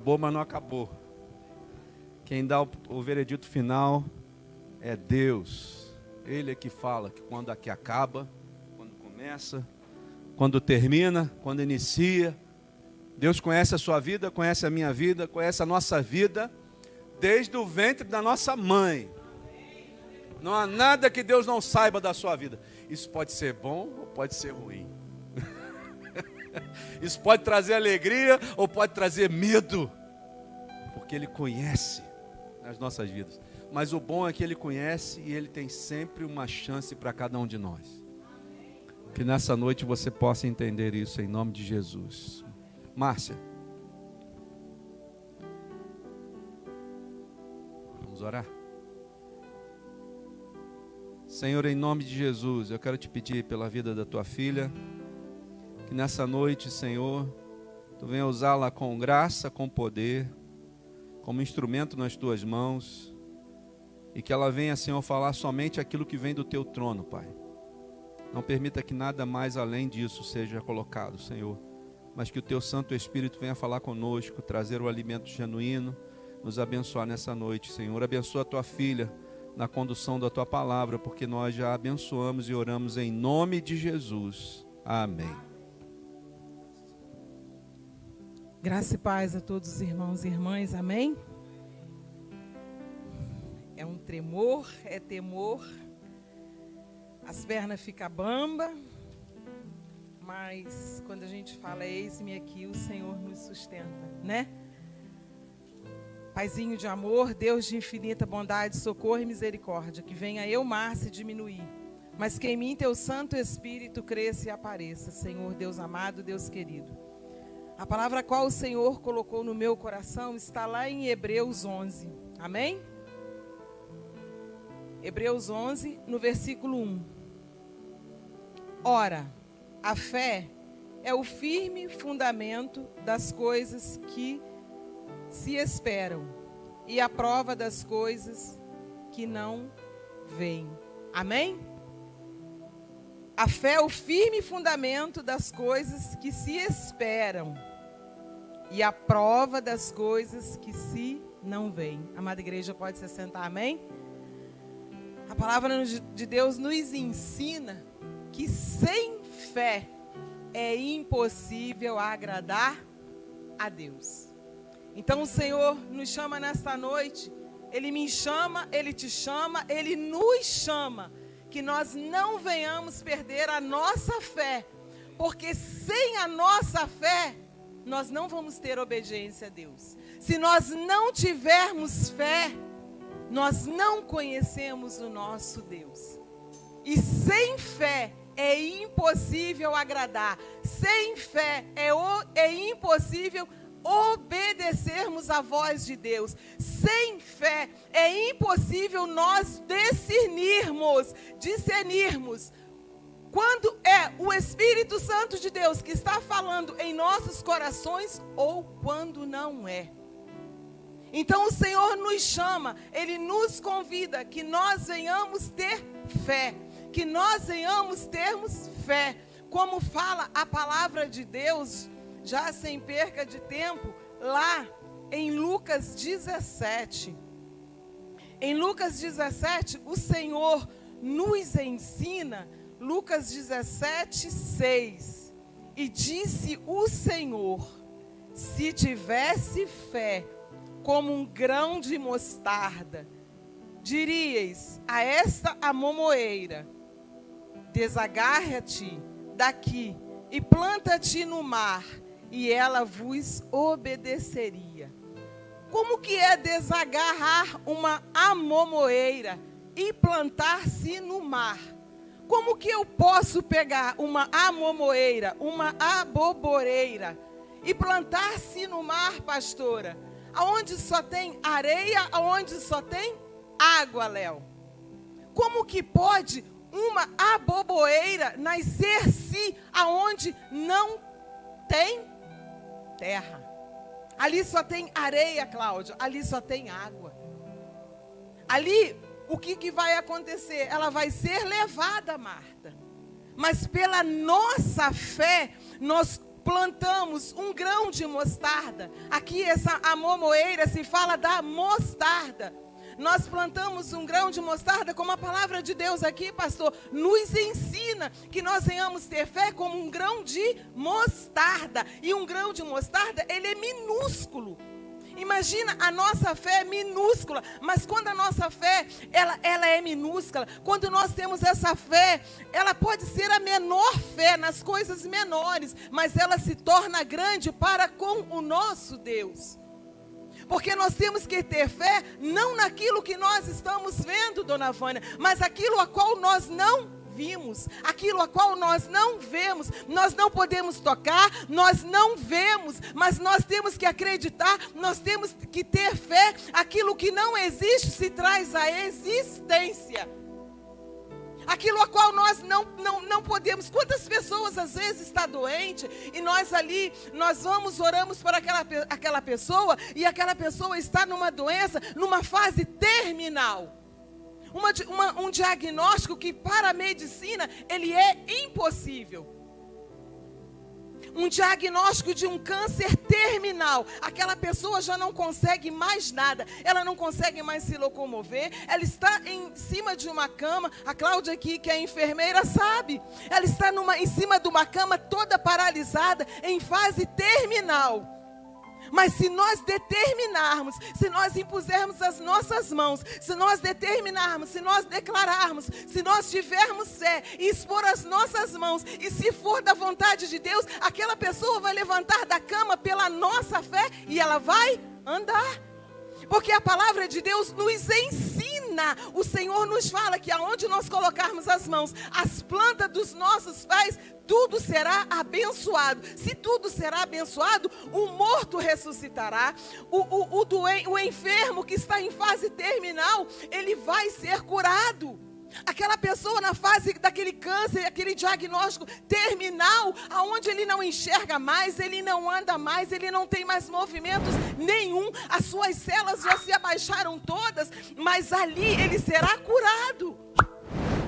Acabou, mas não acabou. Quem dá o veredito final é Deus. Ele é que fala que quando aqui acaba, quando começa, quando termina, quando inicia. Deus conhece a sua vida, conhece a minha vida, conhece a nossa vida desde o ventre da nossa mãe. Não há nada que Deus não saiba da sua vida. Isso pode ser bom ou pode ser ruim. Isso pode trazer alegria ou pode trazer medo. Porque Ele conhece as nossas vidas. Mas o bom é que Ele conhece e Ele tem sempre uma chance para cada um de nós. Que nessa noite você possa entender isso em nome de Jesus. Márcia. Vamos orar? Senhor, em nome de Jesus, eu quero te pedir pela vida da tua filha, que nessa noite, Senhor, tu venha usá-la com graça, com poder, como instrumento nas tuas mãos, e que ela venha, Senhor, falar somente aquilo que vem do teu trono, Pai. Não permita que nada mais além disso seja colocado, Senhor, mas que o teu Santo Espírito venha falar conosco, trazer o alimento genuíno, nos abençoar nessa noite, Senhor. Abençoa a tua filha na condução da tua palavra, porque nós já abençoamos e oramos em nome de Jesus. Amém. Graça e paz a todos os irmãos e irmãs, amém? É um tremor, é temor, as pernas ficam bamba, mas quando a gente fala, eis-me aqui, o Senhor nos sustenta, né? Paizinho de amor, Deus de infinita bondade, socorro e misericórdia, que venha eu, Márcia, diminuir, mas que em mim teu Santo Espírito cresça e apareça, Senhor Deus amado, Deus querido. A palavra a qual o Senhor colocou no meu coração está lá em Hebreus 11, amém? Hebreus 11, no versículo 1. Ora, a fé é o firme fundamento das coisas que se esperam e a prova das coisas que não veem. Amém? A fé é o firme fundamento das coisas que se esperam e a prova das coisas que se não veem. Amada igreja, pode se sentar, amém? A palavra de Deus nos ensina que sem fé é impossível agradar a Deus. Então o Senhor nos chama nesta noite, Ele me chama, Ele te chama, Ele nos chama, que nós não venhamos perder a nossa fé, porque sem a nossa fé, nós não vamos ter obediência a Deus. Se nós não tivermos fé, nós não conhecemos o nosso Deus. E sem fé é impossível agradar. Sem fé é impossível obedecermos à voz de Deus. Sem fé é impossível nós discernirmos quando é o Espírito Santo de Deus que está falando em nossos corações ou quando não é. Então o Senhor nos chama, Ele nos convida que nós venhamos ter fé, que nós venhamos termos fé, como fala a palavra de Deus, já sem perca de tempo, lá em Lucas 17. Em Lucas 17, o Senhor nos ensina, Lucas 17, 6. E disse o Senhor, se tivesse fé como um grão de mostarda, diríeis a esta amomoeira, desagarra-te daqui e planta-te no mar, e ela vos obedeceria. Como que é desagarrar uma amomoeira e plantar-se no mar? Como que eu posso pegar uma amomoeira, uma aboboreira e plantar-se no mar, pastora? Aonde só tem areia, aonde só tem água, Léo? Como que pode uma aboboreira nascer-se aonde não tem terra? Ali só tem areia, Cláudia, ali só tem água. Ali, o que vai acontecer? Ela vai ser levada, Marta. Mas pela nossa fé, nós plantamos um grão de mostarda, aqui a momoeira se fala da mostarda. Nós plantamos um grão de mostarda, como a palavra de Deus aqui, pastor, nos ensina que nós venhamos ter fé como um grão de mostarda. E um grão de mostarda, ele é minúsculo. Imagina, a nossa fé é minúscula, mas quando a nossa fé, ela é minúscula, quando nós temos essa fé, ela pode ser a menor fé nas coisas menores, mas ela se torna grande para com o nosso Deus. Porque nós temos que ter fé, não naquilo que nós estamos vendo, dona Vânia, mas aquilo a qual nós não vimos, aquilo a qual nós não vemos. Nós não podemos tocar, nós não vemos, mas nós temos que acreditar, nós temos que ter fé. Aquilo que não existe se traz à existência. Aquilo a qual nós não podemos. Quantas pessoas às vezes está doente e nós ali, nós vamos, oramos para aquela pessoa e aquela pessoa está numa doença, numa fase terminal. Um diagnóstico que para a medicina ele é impossível. Um diagnóstico de um câncer terminal. Aquela pessoa já não consegue mais nada. Ela não consegue mais se locomover. Ela está em cima de uma cama. A Cláudia aqui, que é enfermeira, sabe. Ela está em cima de uma cama toda paralisada, em fase terminal. Mas se nós determinarmos, se nós impusermos as nossas mãos, se nós determinarmos, se nós declararmos, se nós tivermos fé e expor as nossas mãos, e se for da vontade de Deus, aquela pessoa vai levantar da cama pela nossa fé e ela vai andar. Porque a palavra de Deus nos ensina, o Senhor nos fala que aonde nós colocarmos as mãos, as plantas dos nossos pés, tudo será abençoado. Se tudo será abençoado, o morto ressuscitará, o enfermo que está em fase terminal, ele vai ser curado. Aquela pessoa na fase daquele câncer, aquele diagnóstico terminal, aonde ele não enxerga mais, ele não anda mais, ele não tem mais movimentos nenhum, as suas células já se abaixaram todas, mas ali ele será curado.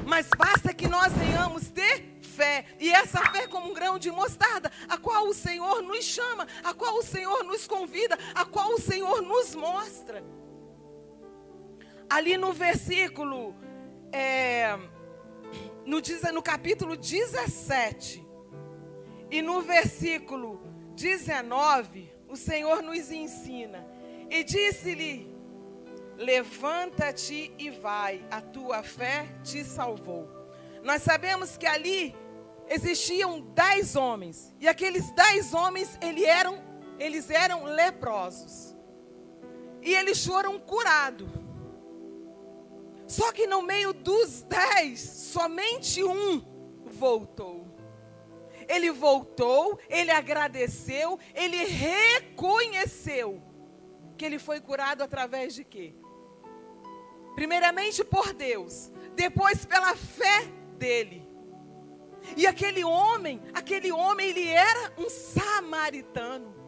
Mas basta que nós venhamos ter fé, e essa fé como um grão de mostarda, a qual o Senhor nos chama, a qual o Senhor nos convida, a qual o Senhor nos mostra. Ali no versículo, no capítulo 17 e no versículo 19, o Senhor nos ensina: e disse-lhe, levanta-te e vai, a tua fé te salvou. Nós sabemos que ali existiam 10 homens, e aqueles 10 homens, eles eram leprosos, e eles foram curados. Só que no meio dos 10, somente um voltou. Ele voltou, ele agradeceu, ele reconheceu que ele foi curado através de quê? Primeiramente por Deus, depois pela fé dele. E aquele homem, ele era um samaritano.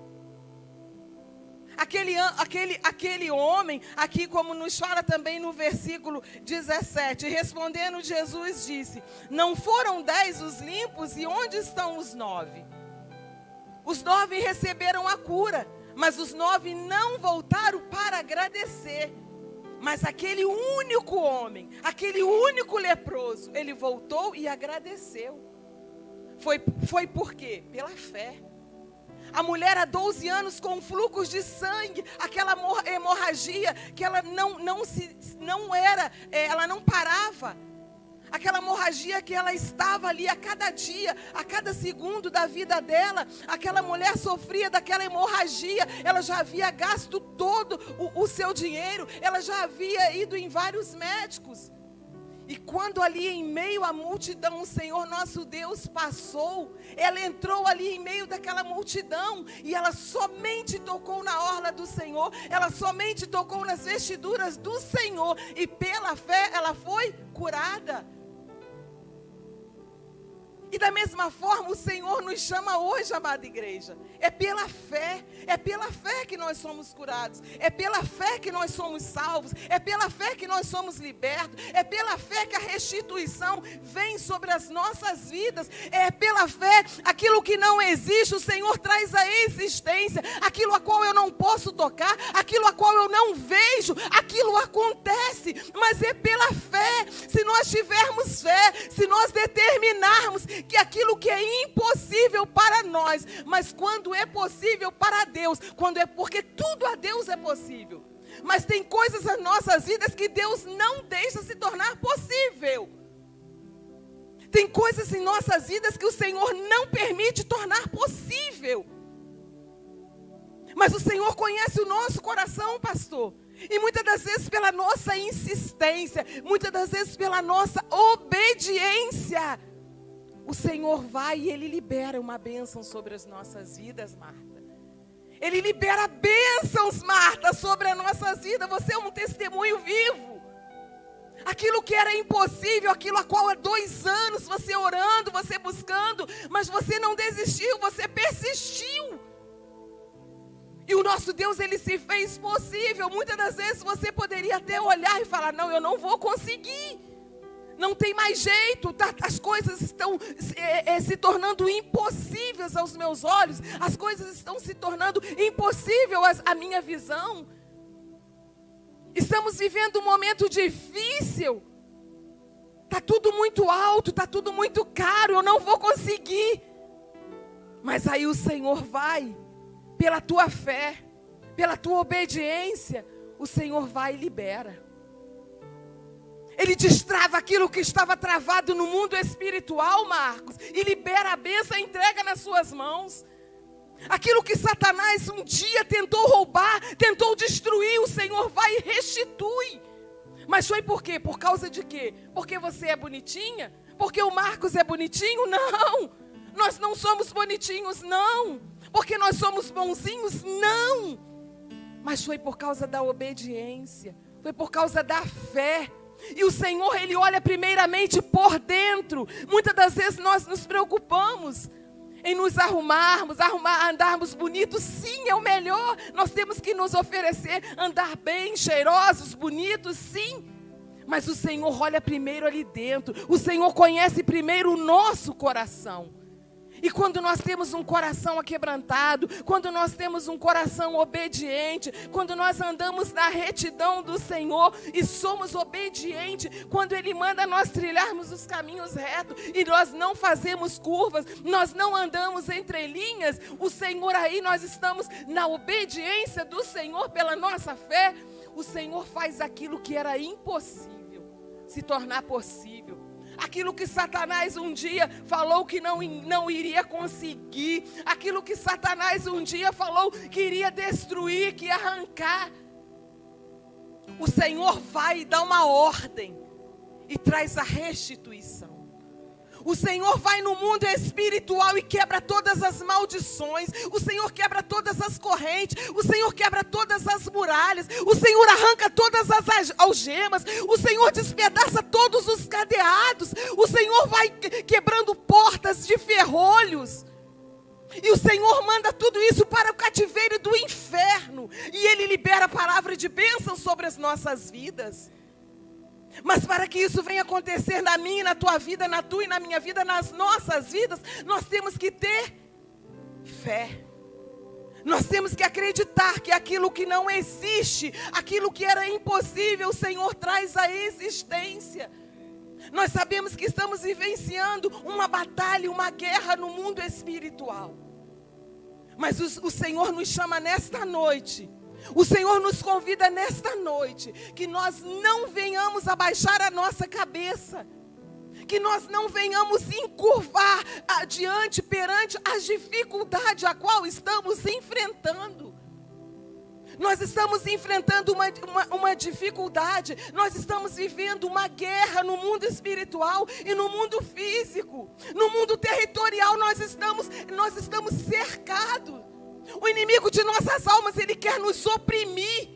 Aquele homem, aqui como nos fala também no versículo 17, respondendo Jesus disse, não foram 10 os limpos, e onde estão os 9? Os 9 receberam a cura, mas os 9 não voltaram para agradecer. Mas aquele único homem, aquele único leproso, ele voltou e agradeceu. Foi por quê? Pela fé. A mulher há 12 anos com fluxos de sangue, aquela hemorragia que ela ela não parava. Aquela hemorragia que ela estava ali a cada dia, a cada segundo da vida dela. Aquela mulher sofria daquela hemorragia, ela já havia gasto todo o seu dinheiro, ela já havia ido em vários médicos. E quando ali em meio à multidão o Senhor nosso Deus passou, ela entrou ali em meio daquela multidão e ela somente tocou na orla do Senhor, ela somente tocou nas vestiduras do Senhor e pela fé ela foi curada. E da mesma forma o Senhor nos chama hoje, amada igreja. É pela fé que nós somos curados. É pela fé que nós somos salvos. É pela fé que nós somos libertos. É pela fé que a restituição vem sobre as nossas vidas. É pela fé, aquilo que não existe, o Senhor traz à existência. Aquilo a qual eu não posso tocar, aquilo a qual eu não vejo, aquilo acontece. Mas é pela fé. Se nós tivermos fé, se nós determinarmos que aquilo que é impossível para nós, mas quando é possível para Deus, porque tudo a Deus é possível. Mas tem coisas nas nossas vidas que Deus não deixa se tornar possível. Tem coisas em nossas vidas que o Senhor não permite tornar possível. Mas o Senhor conhece o nosso coração, pastor. E muitas das vezes pela nossa insistência, muitas das vezes pela nossa obediência, o Senhor vai e Ele libera uma bênção sobre as nossas vidas, Marta. Ele libera bênçãos, Marta, sobre as nossas vidas. Você é um testemunho vivo. Aquilo que era impossível, aquilo a qual há 2 anos você orando, você buscando, mas você não desistiu, você persistiu. E o nosso Deus, Ele se fez possível. Muitas das vezes você poderia até olhar e falar, não, eu não vou conseguir. Não tem mais jeito, as coisas estão se tornando impossíveis aos meus olhos. As coisas estão se tornando impossíveis à minha visão. Estamos vivendo um momento difícil. Está tudo muito alto, está tudo muito caro, eu não vou conseguir. Mas aí o Senhor vai, pela tua fé, pela tua obediência, o Senhor vai e libera. Ele destrava aquilo que estava travado no mundo espiritual, Marcos, e libera a bênção e entrega nas suas mãos. Aquilo que Satanás um dia tentou roubar, tentou destruir, o Senhor vai e restitui. Mas foi por quê? Por causa de quê? Porque você é bonitinha? Porque o Marcos é bonitinho? Não! Nós não somos bonitinhos, não! Porque nós somos bonzinhos? Não! Mas foi por causa da obediência, foi por causa da fé. E o Senhor, Ele olha primeiramente por dentro. Muitas das vezes nós nos preocupamos em nos andarmos bonitos. Sim, é o melhor. Nós temos que nos oferecer, andar bem, cheirosos, bonitos, sim. Mas o Senhor olha primeiro ali dentro. O Senhor conhece primeiro o nosso coração. E quando nós temos um coração aquebrantado, quando nós temos um coração obediente, quando nós andamos na retidão do Senhor e somos obedientes, quando Ele manda nós trilharmos os caminhos retos e nós não fazemos curvas, nós não andamos entre linhas, o Senhor aí, nós estamos na obediência do Senhor pela nossa fé, o Senhor faz aquilo que era impossível se tornar possível. Aquilo que Satanás um dia falou que não iria conseguir. Aquilo que Satanás um dia falou que iria destruir, que ia arrancar. O Senhor vai e dá uma ordem e traz a restituição. O Senhor vai no mundo espiritual e quebra todas as maldições. O Senhor quebra todas as correntes. O Senhor quebra todas as muralhas. O Senhor arranca todas as algemas. O Senhor despedaça todos os cadeados. O Senhor vai quebrando portas de ferrolhos. E o Senhor manda tudo isso para o cativeiro do inferno. E Ele libera a palavra de bênção sobre as nossas vidas. Mas para que isso venha acontecer na minha e na tua vida, na tua e na minha vida, nas nossas vidas, nós temos que ter fé. Nós temos que acreditar que aquilo que não existe, aquilo que era impossível, o Senhor traz à existência. Nós sabemos que estamos vivenciando uma batalha, uma guerra no mundo espiritual. Mas o Senhor nos chama nesta noite. O Senhor nos convida nesta noite que nós não venhamos abaixar a nossa cabeça, que nós não venhamos encurvar adiante perante as dificuldades a qual estamos enfrentando. Nós estamos enfrentando uma dificuldade, nós estamos vivendo uma guerra no mundo espiritual e no mundo físico. No mundo territorial nós estamos cercados. O inimigo de nossas almas, ele quer nos oprimir.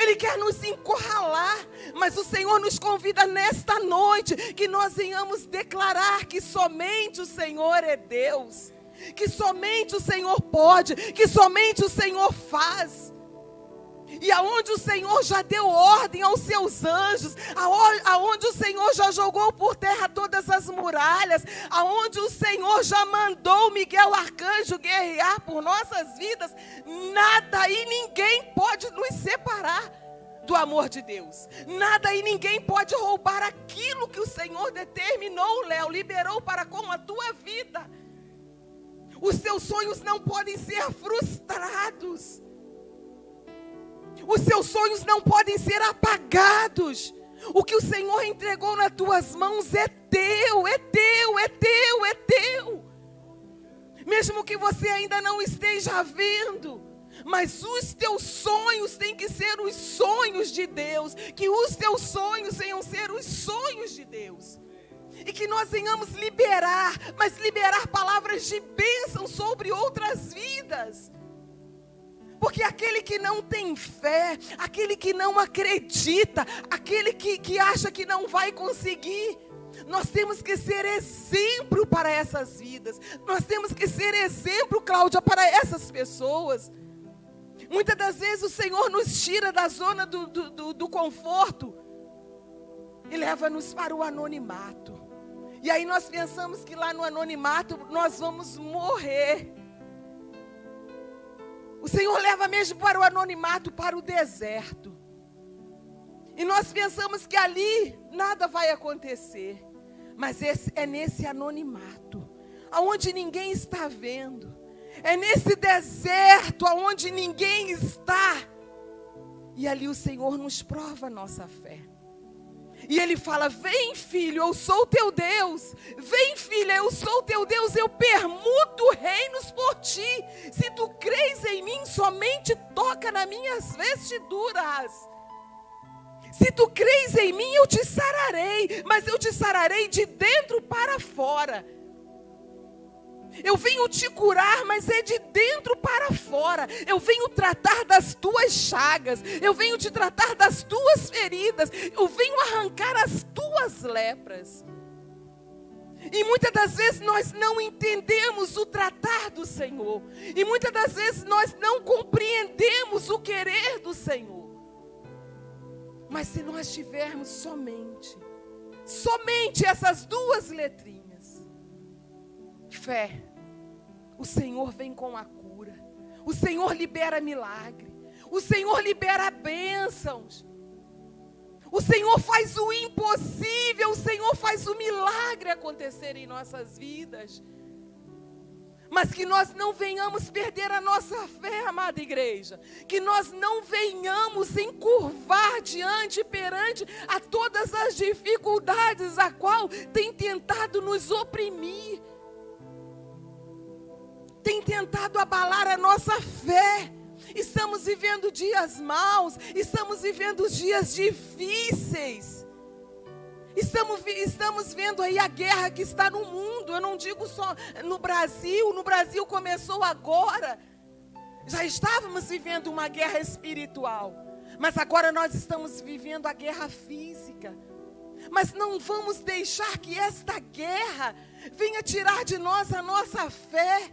Ele quer nos encurralar, mas o Senhor nos convida nesta noite que nós venhamos declarar que somente o Senhor é Deus, que somente o Senhor pode, que somente o Senhor faz. E aonde o Senhor já deu ordem aos seus anjos, aonde o Senhor já jogou por terra todas as muralhas, aonde o Senhor já mandou Miguel Arcanjo guerrear por nossas vidas, nada e ninguém pode nos separar do amor de Deus. Nada e ninguém pode roubar aquilo que o Senhor determinou, Léo, liberou para com a tua vida. Os teus sonhos não podem ser frustrados. Os seus sonhos não podem ser apagados. O que o Senhor entregou nas tuas mãos é teu, é teu, é teu, é teu. Mesmo que você ainda não esteja vendo, mas os teus sonhos têm que ser os sonhos de Deus. Que os teus sonhos venham ser os sonhos de Deus. E que nós venhamos liberar, mas liberar palavras de bênção sobre outras vidas. Porque aquele que não tem fé, aquele que não acredita, aquele que acha que não vai conseguir, nós temos que ser exemplo para essas vidas. Nós temos que ser exemplo, Cláudia, para essas pessoas. Muitas das vezes o Senhor nos tira da zona do conforto e leva-nos para o anonimato. E aí nós pensamos que lá no anonimato nós vamos morrer. O Senhor leva mesmo para o anonimato, para o deserto. E nós pensamos que ali nada vai acontecer. Mas é nesse anonimato, aonde ninguém está vendo. É nesse deserto, aonde ninguém está. E ali o Senhor nos prova a nossa fé. E Ele fala: vem, filho, eu sou teu Deus. Vem, filha, eu sou teu Deus. Eu permuto reinos por ti. Se tu crês em mim, somente toca nas minhas vestiduras. Se tu crês em mim, eu te sararei. Mas eu te sararei de dentro para fora. Eu venho te curar, mas é de dentro para fora. Eu venho tratar das tuas chagas. Eu venho te tratar das tuas feridas. Eu venho arrancar as tuas lepras. E muitas das vezes nós não entendemos o tratar do Senhor. E muitas das vezes nós não compreendemos o querer do Senhor. Mas se nós tivermos somente essas duas letrinhas, fé, o Senhor vem com a cura, o Senhor libera milagre, o Senhor libera bênçãos, o Senhor faz o impossível, o Senhor faz o milagre acontecer em nossas vidas. Mas que nós não venhamos perder a nossa fé, amada igreja. Que nós não venhamos encurvar perante a todas as dificuldades a qual tem tentado nos oprimir. Tem tentado abalar a nossa fé. Estamos vivendo dias maus, estamos vivendo dias difíceis. Estamos vendo aí a guerra que está no mundo. Eu não digo só no Brasil começou agora. Já estávamos vivendo uma guerra espiritual, mas agora nós estamos vivendo a guerra física. Mas não vamos deixar que esta guerra venha tirar de nós a nossa fé.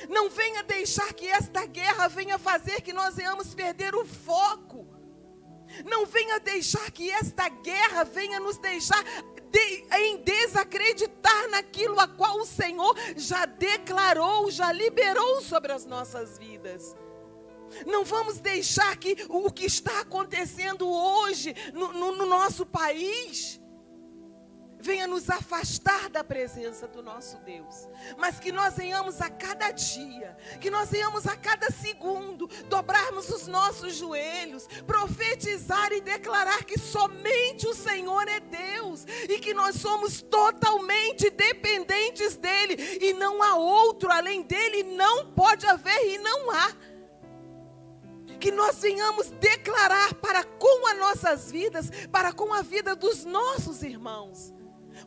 Não venha deixar que esta guerra venha fazer que nós venhamos perder o foco. Não venha deixar que esta guerra venha nos deixar em desacreditar naquilo a qual o Senhor já declarou, já liberou sobre as nossas vidas. Não vamos deixar que o que está acontecendo hoje no nosso país venha nos afastar da presença do nosso Deus. Mas que nós venhamos a cada dia, que nós venhamos a cada segundo, dobrarmos os nossos joelhos, profetizar e declarar que somente o Senhor é Deus, e que nós somos totalmente dependentes dEle, e não há outro além dEle, não pode haver e não há. Que nós venhamos declarar para com as nossas vidas, para com a vida dos nossos irmãos,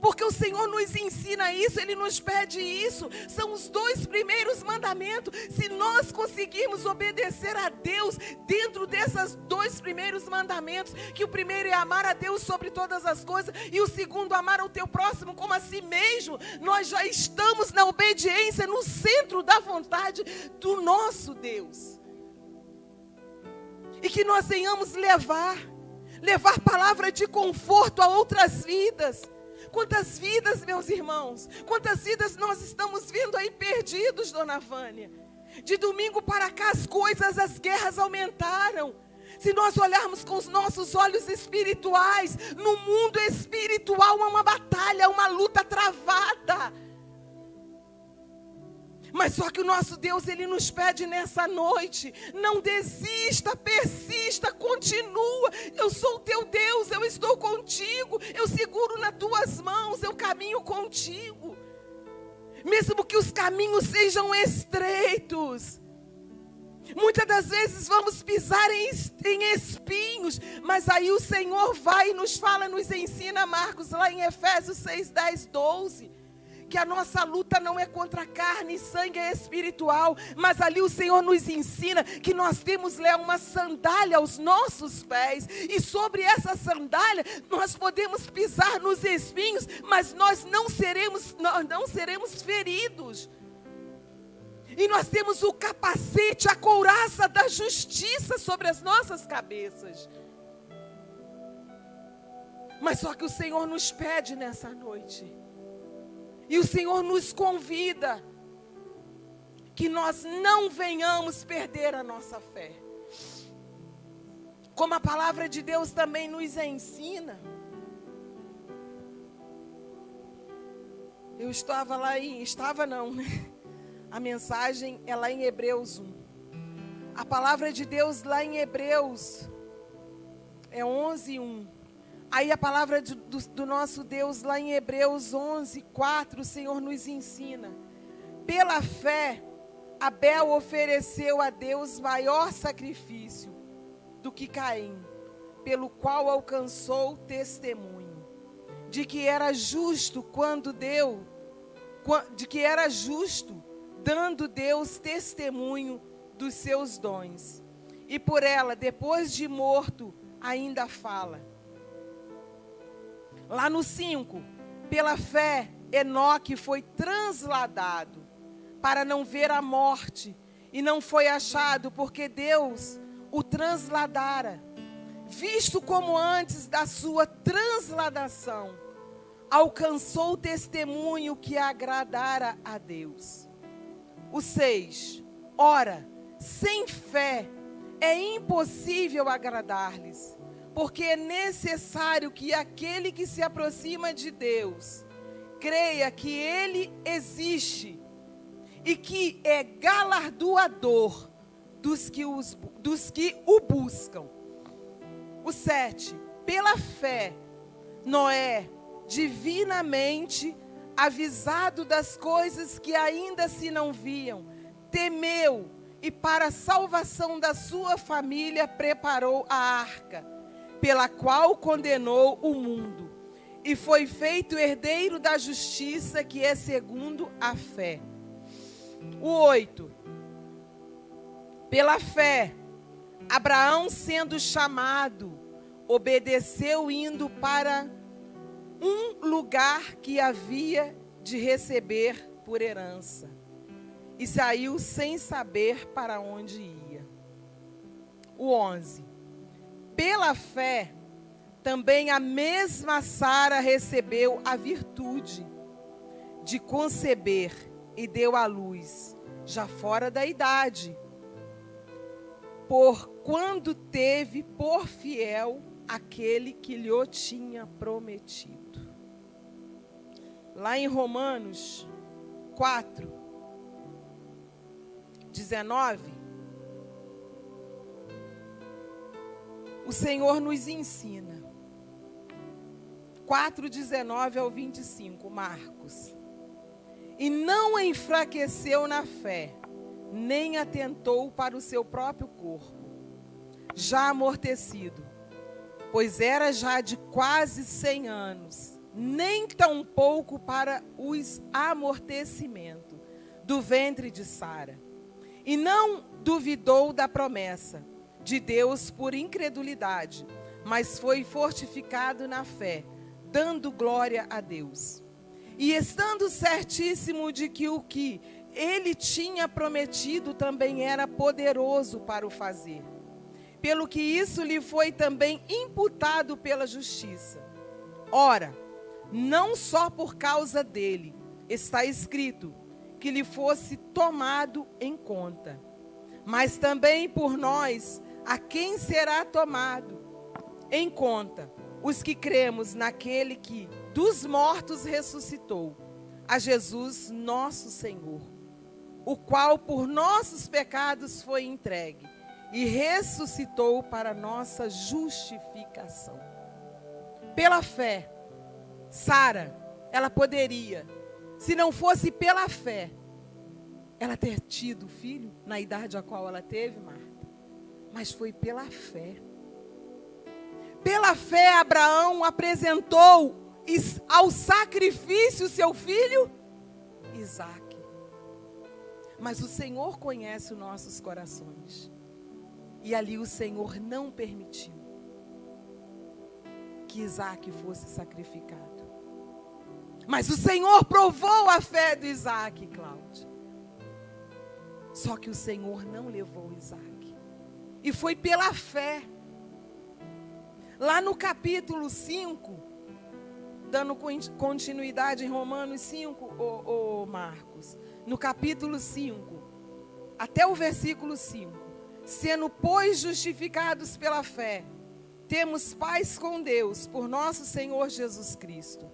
Porque o Senhor nos ensina isso, Ele nos pede isso. São os 2 primeiros mandamentos. Se nós conseguirmos obedecer a Deus dentro desses 2 primeiros mandamentos, que o primeiro é amar a Deus sobre todas as coisas, e o segundo, amar ao teu próximo como a si mesmo, nós já estamos na obediência, no centro da vontade do nosso Deus. E que nós venhamos levar palavra de conforto a outras vidas. Quantas vidas, meus irmãos, quantas vidas nós estamos vendo aí perdidos, dona Vânia. De domingo para cá as guerras aumentaram. Se nós olharmos com os nossos olhos espirituais, no mundo espiritual há uma batalha, uma luta travada. Mas só que o nosso Deus, Ele nos pede nessa noite, não desista, persista, continua. Eu sou o teu Deus, eu estou contigo, eu seguro nas tuas mãos, eu caminho contigo. Mesmo que os caminhos sejam estreitos. Muitas das vezes vamos pisar em espinhos, mas aí o Senhor vai e nos fala, nos ensina, Marcos, lá em Efésios 6, 10, 12. Que a nossa luta não é contra carne e sangue, é espiritual. Mas ali o Senhor nos ensina que nós temos uma sandália aos nossos pés. E sobre essa sandália nós podemos pisar nos espinhos, mas nós não seremos feridos. E nós temos o capacete, a couraça da justiça sobre as nossas cabeças. Mas só que o Senhor nos pede nessa noite. E o Senhor nos convida que nós não venhamos perder a nossa fé. Como a palavra de Deus também nos ensina. Eu estava lá a mensagem é lá em Hebreus 1. A palavra de Deus lá em Hebreus é 11:1. Aí a palavra do nosso Deus lá em Hebreus 11:4, o Senhor nos ensina. Pela fé, Abel ofereceu a Deus maior sacrifício do que Caim, pelo qual alcançou testemunho, de que era justo dando Deus testemunho dos seus dons. E por ela, depois de morto, ainda fala. Lá no 5, pela fé, Enoque foi transladado para não ver a morte, e não foi achado, porque Deus o transladara, visto como antes da sua transladação, alcançou o testemunho que agradara a Deus. O 6, ora, sem fé é impossível agradar-lhes, porque é necessário que aquele que se aproxima de Deus creia que Ele existe e que é galardoador dos que o buscam. O 7, pela fé, Noé, divinamente avisado das coisas que ainda se não viam, temeu e para a salvação da sua família preparou a arca, pela qual condenou o mundo, e foi feito herdeiro da justiça, que é segundo a fé. O 8, pela fé, Abraão, sendo chamado, obedeceu, indo para um lugar que havia de receber por herança, e saiu sem saber para onde ia. O 11, pela fé, também a mesma Sara recebeu a virtude de conceber e deu à luz, já fora da idade, por quando teve por fiel aquele que lhe tinha prometido. Lá em Romanos 4, 19, o Senhor nos ensina. 4:19 ao 25, Marcos. E não enfraqueceu na fé, nem atentou para o seu próprio corpo, já amortecido, pois era já de quase 100 anos, nem tampouco para os amortecimento do ventre de Sara. E não duvidou da promessa de Deus por incredulidade, mas foi fortificado na fé, dando glória a Deus. E estando certíssimo de que o que ele tinha prometido também era poderoso para o fazer, pelo que isso lhe foi também imputado pela justiça. Ora, não só por causa dele, está escrito que lhe fosse tomado em conta, mas também por nós, a quem será tomado em conta, os que cremos naquele que dos mortos ressuscitou, a Jesus nosso Senhor, o qual por nossos pecados foi entregue e ressuscitou para nossa justificação. Pela fé, Sara, ela poderia, se não fosse pela fé, ela ter tido filho na idade a qual ela teve, Marta. Mas foi pela fé. Pela fé, Abraão apresentou ao sacrifício seu filho, Isaque. Mas o Senhor conhece os nossos corações. E ali o Senhor não permitiu que Isaque fosse sacrificado. Mas o Senhor provou a fé de Isaque, Cláudia. Só que o Senhor não levou Isaque. E foi pela fé. Lá no capítulo 5, dando continuidade em Romanos 5, Marcos. No capítulo 5, até o versículo 5. Sendo, pois, justificados pela fé, temos paz com Deus por nosso Senhor Jesus Cristo,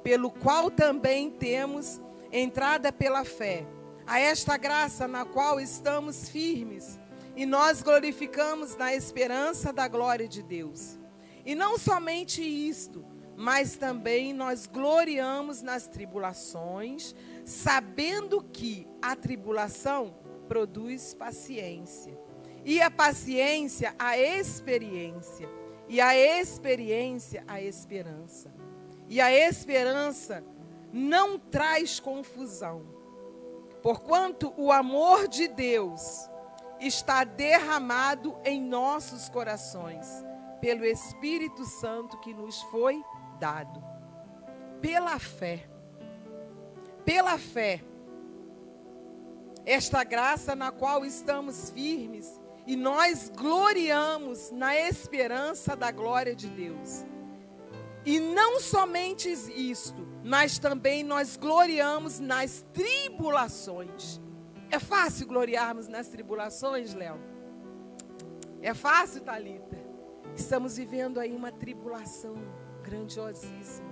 pelo qual também temos entrada pela fé a esta graça na qual estamos firmes, e nós glorificamos na esperança da glória de Deus. E não somente isto, mas também nós gloriamos nas tribulações, sabendo que a tribulação produz paciência, e a paciência a experiência, e a experiência a esperança. E a esperança não traz confusão, porquanto o amor de Deus está derramado em nossos corações, pelo Espírito Santo que nos foi dado. Pela fé, esta graça na qual estamos firmes, e nós gloriamos na esperança da glória de Deus. E não somente isto, mas também nós gloriamos nas tribulações. É fácil gloriarmos nas tribulações, Léo? É fácil, Thalita? Estamos vivendo aí uma tribulação grandiosíssima.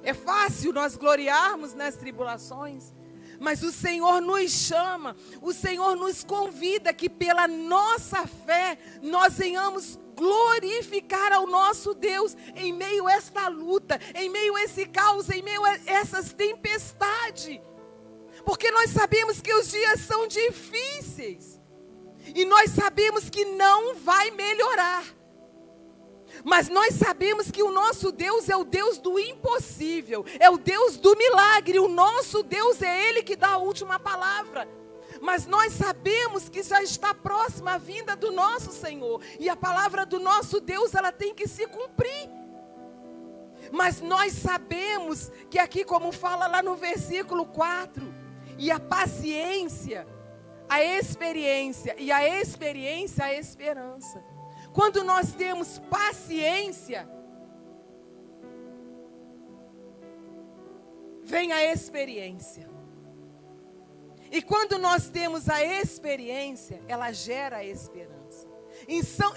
É fácil nós gloriarmos nas tribulações? Mas o Senhor nos chama, o Senhor nos convida que pela nossa fé nós venhamos glorificar ao nosso Deus em meio a esta luta, em meio a esse caos, em meio a essas tempestades. Porque nós sabemos que os dias são difíceis e nós sabemos que não vai melhorar. Mas nós sabemos que o nosso Deus é o Deus do impossível, é o Deus do milagre. O nosso Deus é Ele que dá a última palavra. Mas nós sabemos que já está próxima a vinda do nosso Senhor. E a palavra do nosso Deus, ela tem que se cumprir. Mas nós sabemos que aqui, como fala lá no versículo 4, e a paciência, a experiência, e a experiência, a esperança. Quando nós temos paciência, vem a experiência. E quando nós temos a experiência, ela gera a esperança.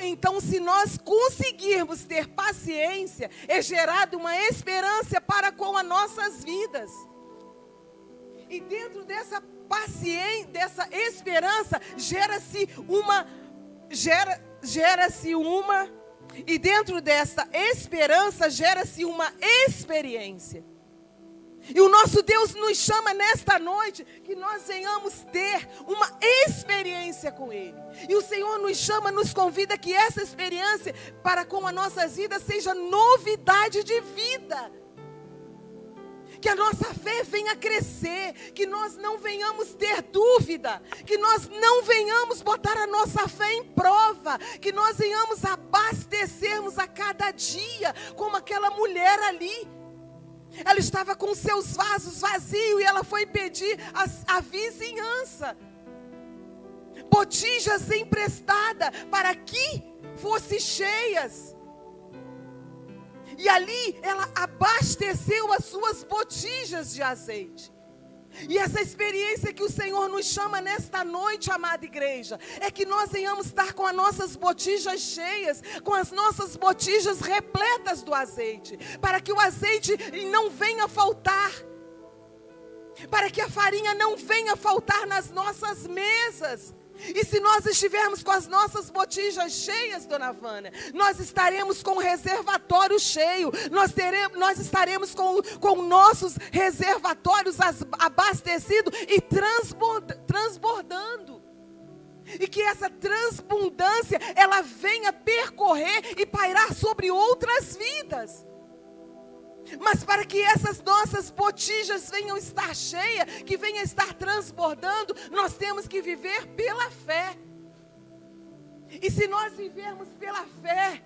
Então, se nós conseguirmos ter paciência, é gerada uma esperança para com as nossas vidas. E dentro dessa paciência, dessa esperança, e dentro dessa esperança gera-se uma experiência. E o nosso Deus nos chama nesta noite que nós venhamos ter uma experiência com Ele. E o Senhor nos chama, nos convida que essa experiência para com as nossas vidas seja novidade de vida. Que a nossa fé venha crescer, que nós não venhamos ter dúvida, que nós não venhamos botar a nossa fé em prova, que nós venhamos abastecermos a cada dia, como aquela mulher ali. Ela estava com seus vasos vazios e ela foi pedir à vizinhança botijas emprestadas para que fossem cheias. E ali ela abasteceu as suas botijas de azeite. E essa experiência que o Senhor nos chama nesta noite, amada igreja, é que nós venhamos estar com as nossas botijas cheias, com as nossas botijas repletas do azeite, para que o azeite não venha faltar, para que a farinha não venha faltar nas nossas mesas. E se nós estivermos com as nossas botijas cheias, dona Vânia, nós estaremos com o reservatório cheio, nós estaremos com nossos reservatórios abastecidos e transbordando. E que essa transbundância, ela venha percorrer e pairar sobre outras vidas. Mas para que essas nossas botijas venham estar cheias, que venham estar transbordando, nós temos que viver pela fé. E se nós vivermos pela fé,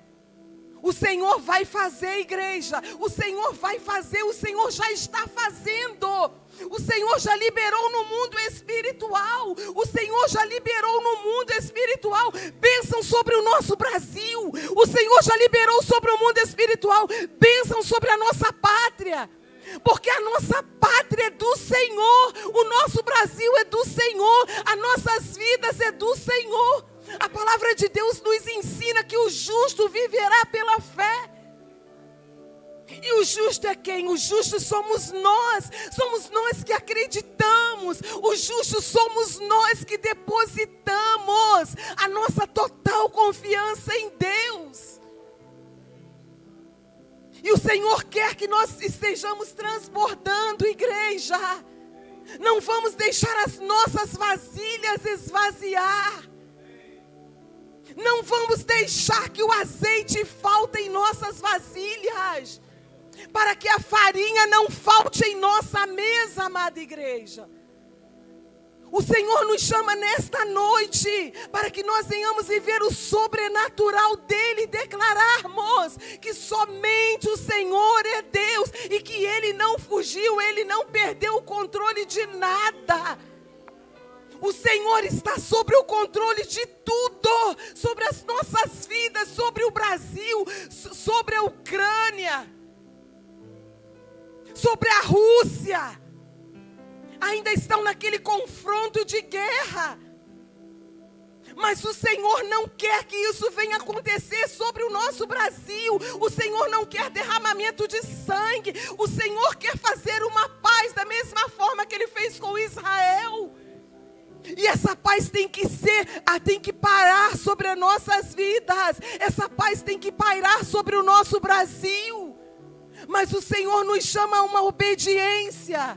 o Senhor vai fazer, igreja. O Senhor vai fazer, o Senhor já está fazendo. O Senhor já liberou no mundo espiritual. O Senhor já liberou no mundo espiritual bênção sobre o nosso Brasil. O Senhor já liberou sobre o mundo espiritual bênção sobre a nossa pátria. Porque a nossa pátria é do Senhor. O nosso Brasil é do Senhor. As nossas vidas é do Senhor. A palavra de Deus nos ensina que o justo viverá pela fé. E o justo é quem? O justo somos nós que acreditamos, o justo somos nós que depositamos a nossa total confiança em Deus. E o Senhor quer que nós estejamos transbordando, igreja. Não vamos deixar as nossas vasilhas esvaziar. Não vamos deixar que o azeite falte em nossas vasilhas, para que a farinha não falte em nossa mesa, amada igreja. O Senhor nos chama nesta noite para que nós venhamos viver o sobrenatural dEle e declararmos que somente o Senhor é Deus e que Ele não fugiu, Ele não perdeu o controle de nada. O Senhor está sobre o controle de tudo, sobre as nossas vidas, sobre o Brasil, sobre a Ucrânia, sobre a Rússia. Ainda estão naquele confronto de guerra. Mas o Senhor não quer que isso venha acontecer sobre o nosso Brasil. O Senhor não quer derramamento de sangue. O Senhor quer fazer uma paz da mesma forma que Ele fez com Israel. E essa paz tem que parar sobre as nossas vidas. Essa paz tem que pairar sobre o nosso Brasil. Mas o Senhor nos chama a uma obediência.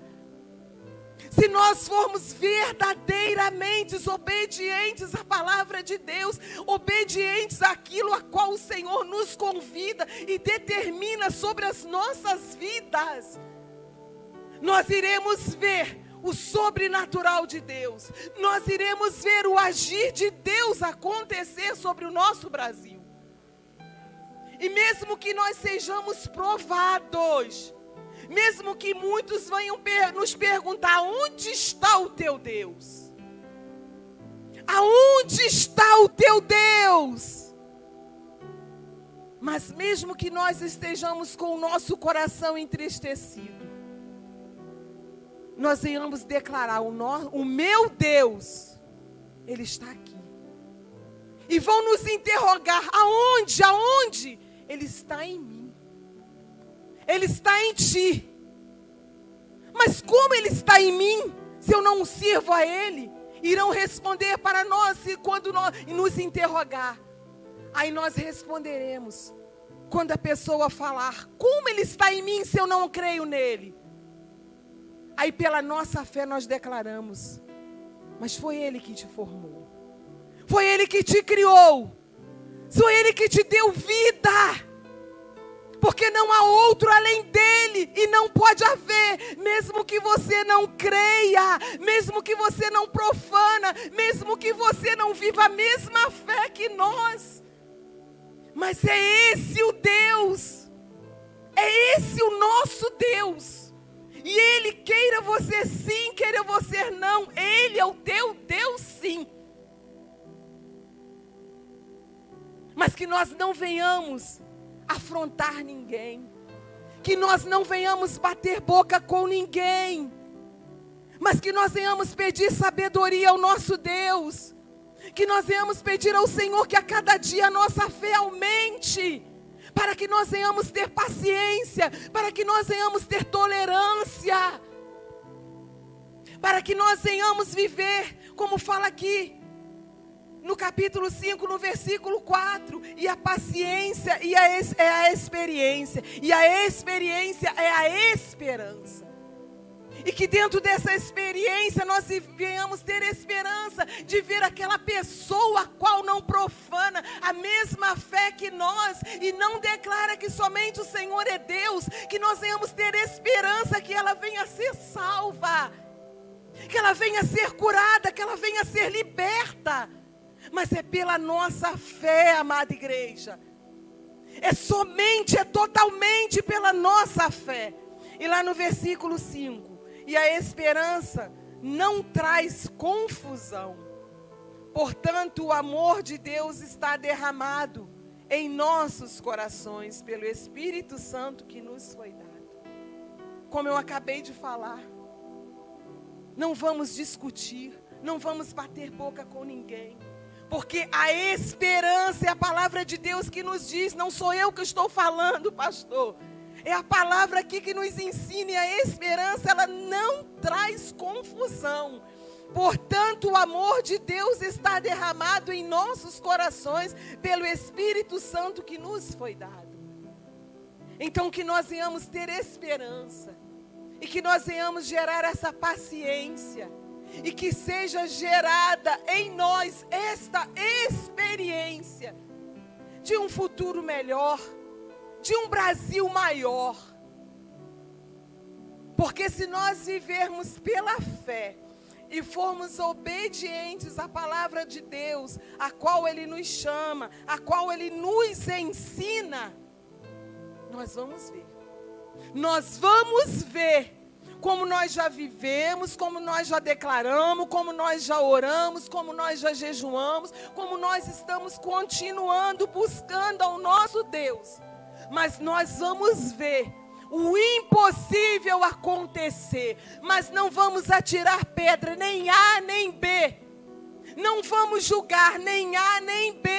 Se nós formos verdadeiramente obedientes à palavra de Deus, obedientes àquilo a qual o Senhor nos convida e determina sobre as nossas vidas, nós iremos ver o sobrenatural de Deus. Nós iremos ver o agir de Deus acontecer sobre o nosso Brasil. E mesmo que nós sejamos provados, mesmo que muitos venham nos perguntar: onde está o teu Deus? Aonde está o teu Deus? Mas mesmo que nós estejamos com o nosso coração entristecido, nós venhamos declarar: o meu Deus, Ele está aqui. E vão nos interrogar: aonde? Ele está em mim. Ele está em ti. Mas como Ele está em mim, se eu não sirvo a Ele? Irão responder para nós quando nos interrogar. Aí nós responderemos, quando a pessoa falar: como Ele está em mim se eu não creio nele? Aí pela nossa fé nós declaramos: mas foi Ele que te formou, foi Ele que te criou, foi Ele que te deu vida, Porque não há outro além dele, e não pode haver, mesmo que você não creia, mesmo que você não profana, mesmo que você não viva a mesma fé que nós. Mas é esse o Deus, é esse o nosso Deus. E Ele, queira você sim, queira você não, Ele é o teu Deus sim. Mas que nós não venhamos afrontar ninguém, que nós não venhamos bater boca com ninguém, mas que nós venhamos pedir sabedoria ao nosso Deus, que nós venhamos pedir ao Senhor que a cada dia a nossa fé aumente, para que nós venhamos ter paciência, para que nós venhamos ter tolerância, para que nós venhamos viver, como fala aqui, no capítulo 5, no versículo 4, e a paciência é a experiência, e a experiência é a esperança. E que dentro dessa experiência nós venhamos ter esperança de ver aquela pessoa a qual não profana a mesma fé que nós, e não declara que somente o Senhor é Deus, que nós venhamos ter esperança que ela venha a ser salva, que ela venha a ser curada, que ela venha a ser liberta. Mas é pela nossa fé, amada igreja. É totalmente pela nossa fé. E lá no versículo 5, e a esperança não traz confusão. Portanto, o amor de Deus está derramado em nossos corações pelo Espírito Santo que nos foi dado. Como eu acabei de falar, não vamos discutir, não vamos bater boca com ninguém. Porque a esperança é a palavra de Deus que nos diz, não sou eu que estou falando, pastor. É a palavra aqui que nos ensina, e a esperança, ela não traz confusão. Portanto, o amor de Deus está derramado em nossos corações pelo Espírito Santo que nos foi dado. Então, que nós venhamos ter esperança, e que nós venhamos gerar essa paciência, e que seja gerada em nós esta experiência de um futuro melhor, de um Brasil maior. Porque se nós vivermos pela fé e formos obedientes à palavra de Deus, a qual Ele nos chama, a qual Ele nos ensina, nós vamos ver. Nós vamos ver como nós já vivemos, como nós já declaramos, como nós já oramos, como nós já jejuamos, como nós estamos continuando buscando ao nosso Deus. Mas nós vamos ver o impossível acontecer, mas não vamos atirar pedra, nem A nem B. Não vamos julgar nem A nem B.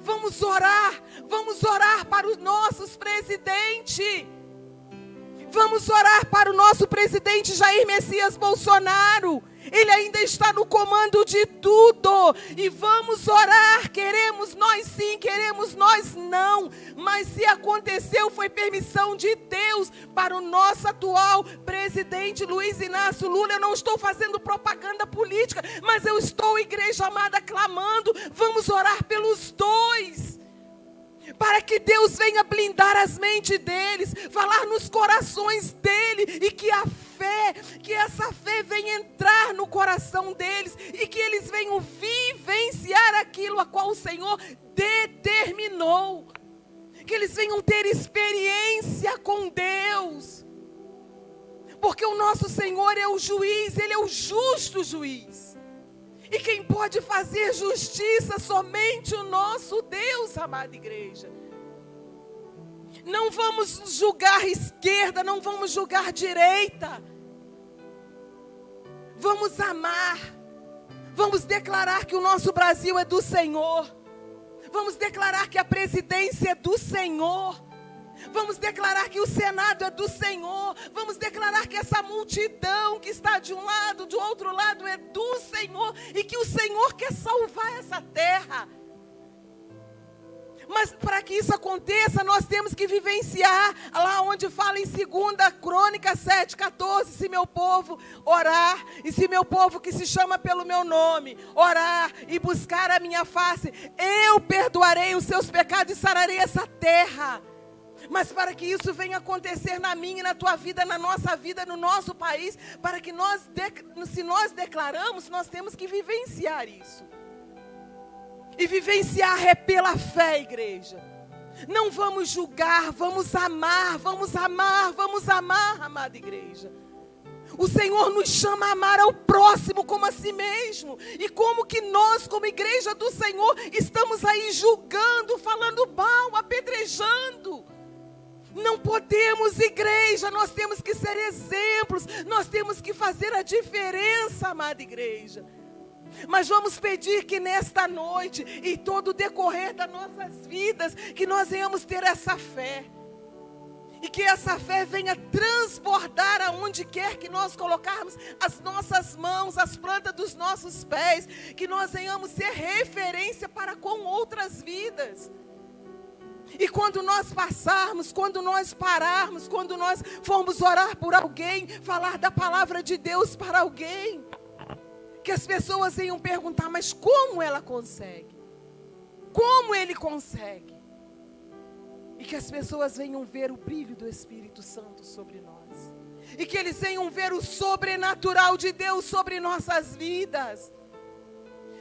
Vamos orar para os nossos presidentes. Vamos orar para o nosso presidente Jair Messias Bolsonaro. Ele ainda está no comando de tudo. E vamos orar. Queremos nós sim, queremos nós não. Mas se aconteceu, foi permissão de Deus para o nosso atual presidente Luiz Inácio Lula. Eu não estou fazendo propaganda política, mas eu estou, igreja amada, clamando. Vamos orar pelos dois, para que Deus venha blindar as mentes deles, falar nos corações dele, e que a fé, que essa fé venha entrar no coração deles, e que eles venham vivenciar aquilo a qual o Senhor determinou, que eles venham ter experiência com Deus, porque o nosso Senhor é o juiz, Ele é o justo juiz. E quem pode fazer justiça? Somente o nosso Deus, amada igreja. Não vamos julgar esquerda, não vamos julgar direita. Vamos amar. Vamos declarar que o nosso Brasil é do Senhor. Vamos declarar que a presidência é do Senhor. Vamos declarar que o Senado é do Senhor. Vamos declarar que essa multidão que está de um lado, de outro lado, é do Senhor. E que o Senhor quer salvar essa terra. Mas para que isso aconteça, nós temos que vivenciar lá onde fala em 2 Crônicas 7:14, se meu povo orar, e se meu povo que se chama pelo meu nome, orar e buscar a minha face, eu perdoarei os seus pecados e sararei essa terra. Mas para que isso venha acontecer na minha e na tua vida, na nossa vida, no nosso país, para que se nós declaramos, nós temos que vivenciar isso. E vivenciar é pela fé, igreja. Não vamos julgar, vamos amar, vamos amar, vamos amar, amada igreja. O Senhor nos chama a amar ao próximo como a si mesmo. E como que nós, como igreja do Senhor, estamos aí julgando, falando mal, apedrejando? Não podemos, igreja, nós temos que ser exemplos, nós temos que fazer a diferença, amada igreja. Mas vamos pedir que nesta noite e todo o decorrer das nossas vidas, que nós venhamos ter essa fé. E que essa fé venha transbordar aonde quer que nós colocarmos as nossas mãos, as plantas dos nossos pés. Que nós venhamos ser referência para com outras vidas. E quando nós passarmos, quando nós pararmos, quando nós formos orar por alguém, falar da palavra de Deus para alguém, que as pessoas venham perguntar, mas como ela consegue? Como ele consegue? E que as pessoas venham ver o brilho do Espírito Santo sobre nós. E que eles venham ver o sobrenatural de Deus sobre nossas vidas.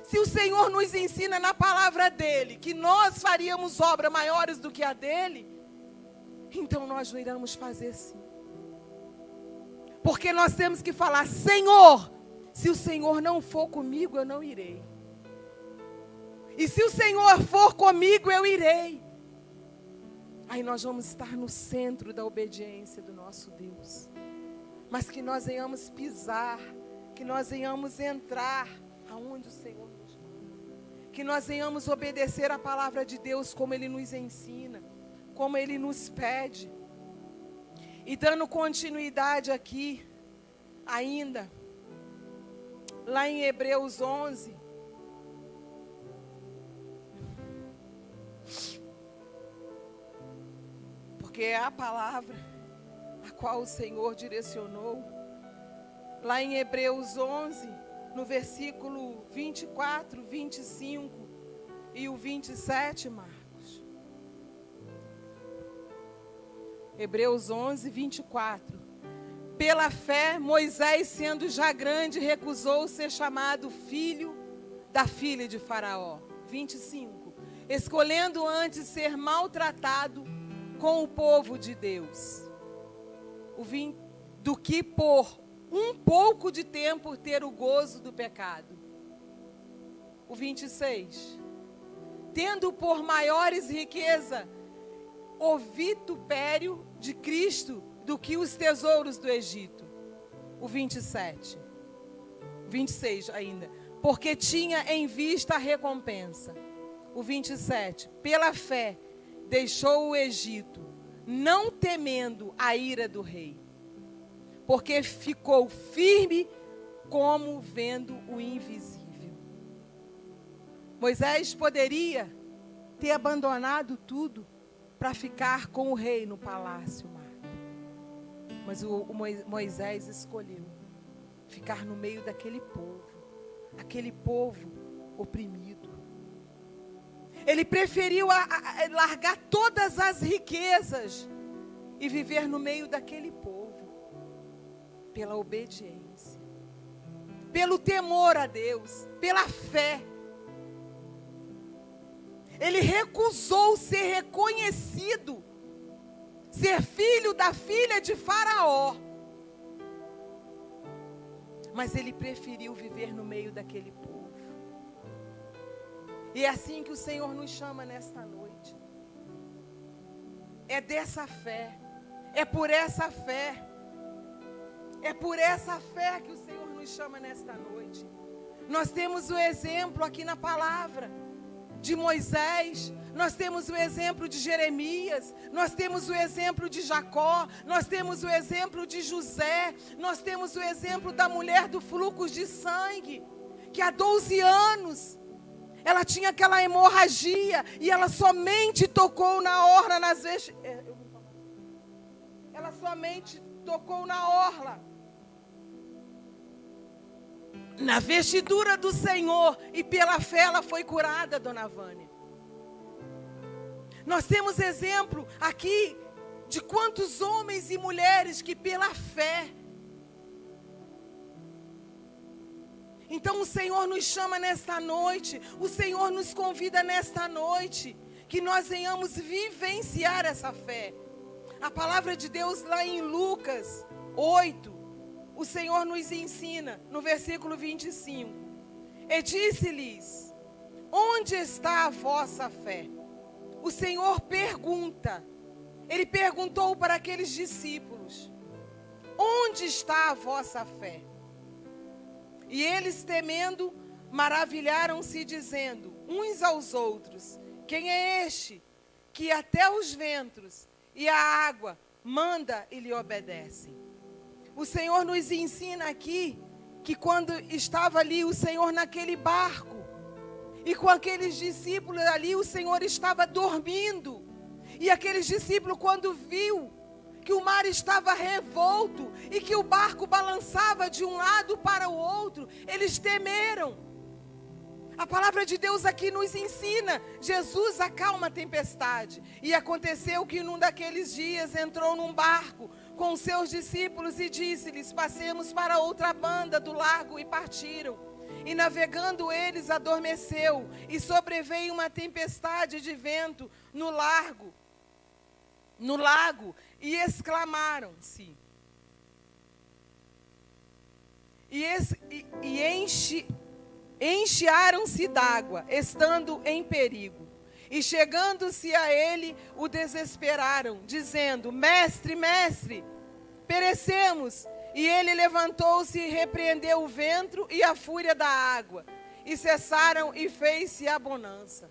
Se o Senhor nos ensina na palavra dEle, que nós faríamos obras maiores do que a dEle, então nós não iremos fazer sim. Porque nós temos que falar, Senhor, se o Senhor não for comigo, eu não irei. E se o Senhor for comigo, eu irei. Aí nós vamos estar no centro da obediência do nosso Deus. Mas que nós venhamos pisar, que nós venhamos entrar aonde o Senhor nos manda. Que nós venhamos obedecer a palavra de Deus como Ele nos ensina, como Ele nos pede. E dando continuidade aqui, ainda, lá em Hebreus 11, porque é a palavra a qual o Senhor direcionou. Lá em Hebreus 11, no versículo 24, 25 e o 27, Marcos. Hebreus 11, 24. Pela fé, Moisés, sendo já grande, recusou ser chamado filho da filha de Faraó. 25. Escolhendo antes ser maltratado com o povo de Deus, do que por um pouco de tempo ter o gozo do pecado. O 26. Tendo por maiores riqueza o vitupério de Cristo do que os tesouros do Egito. O 27. 26 ainda. Porque tinha em vista a recompensa. O 27. Pela fé deixou o Egito, não temendo a ira do rei, porque ficou firme como vendo o invisível. Moisés poderia ter abandonado tudo para ficar com o rei no palácio, Marta. Mas Moisés escolheu ficar no meio daquele povo oprimido. Ele preferiu largar todas as riquezas e viver no meio daquele povo, pela obediência, pelo temor a Deus, pela fé. Ele recusou ser reconhecido, ser filho da filha de Faraó, mas ele preferiu viver no meio daquele povo. E é assim que o Senhor nos chama nesta noite. É dessa fé. É por essa fé. É por essa fé que o Senhor nos chama nesta noite. Nós temos o exemplo aqui na palavra de Moisés. Nós temos o exemplo de Jeremias. Nós temos o exemplo de Jacó. Nós temos o exemplo de José. Nós temos o exemplo da mulher do fluxo de sangue, que há 12 anos ela tinha aquela hemorragia e ela somente tocou na orla nas vezes. Ela somente tocou na orla, na vestidura do Senhor, e pela fé ela foi curada, dona Vânia. Nós temos exemplo aqui de quantos homens e mulheres que pela fé. Então o Senhor nos chama nesta noite, o Senhor nos convida nesta noite, que nós venhamos vivenciar essa fé. A palavra de Deus lá em Lucas 8, o Senhor nos ensina, no versículo 25. E disse-lhes: onde está a vossa fé? O Senhor pergunta. Ele perguntou para aqueles discípulos: onde está a vossa fé? E eles, temendo, maravilharam-se, dizendo uns aos outros: quem é este que até os ventos e a água manda e lhe obedecem? O Senhor nos ensina aqui que quando estava ali o Senhor naquele barco, e com aqueles discípulos ali, o Senhor estava dormindo. E aqueles discípulos, quando viu que o mar estava revolto e que o barco balançava de um lado para o outro, eles temeram. A palavra de Deus aqui nos ensina: Jesus acalma a tempestade. E aconteceu que num daqueles dias entrou num barco com os seus discípulos e disse-lhes: passemos para outra banda do largo, e partiram. E navegando eles, adormeceu, e sobreveio uma tempestade de vento no lago, e exclamaram-se. Enchearam-se d'água, estando em perigo. E chegando-se a ele, o desesperaram, dizendo: mestre, mestre, perecemos. E ele levantou-se e repreendeu o vento e a fúria da água. E cessaram, e fez-se a bonança.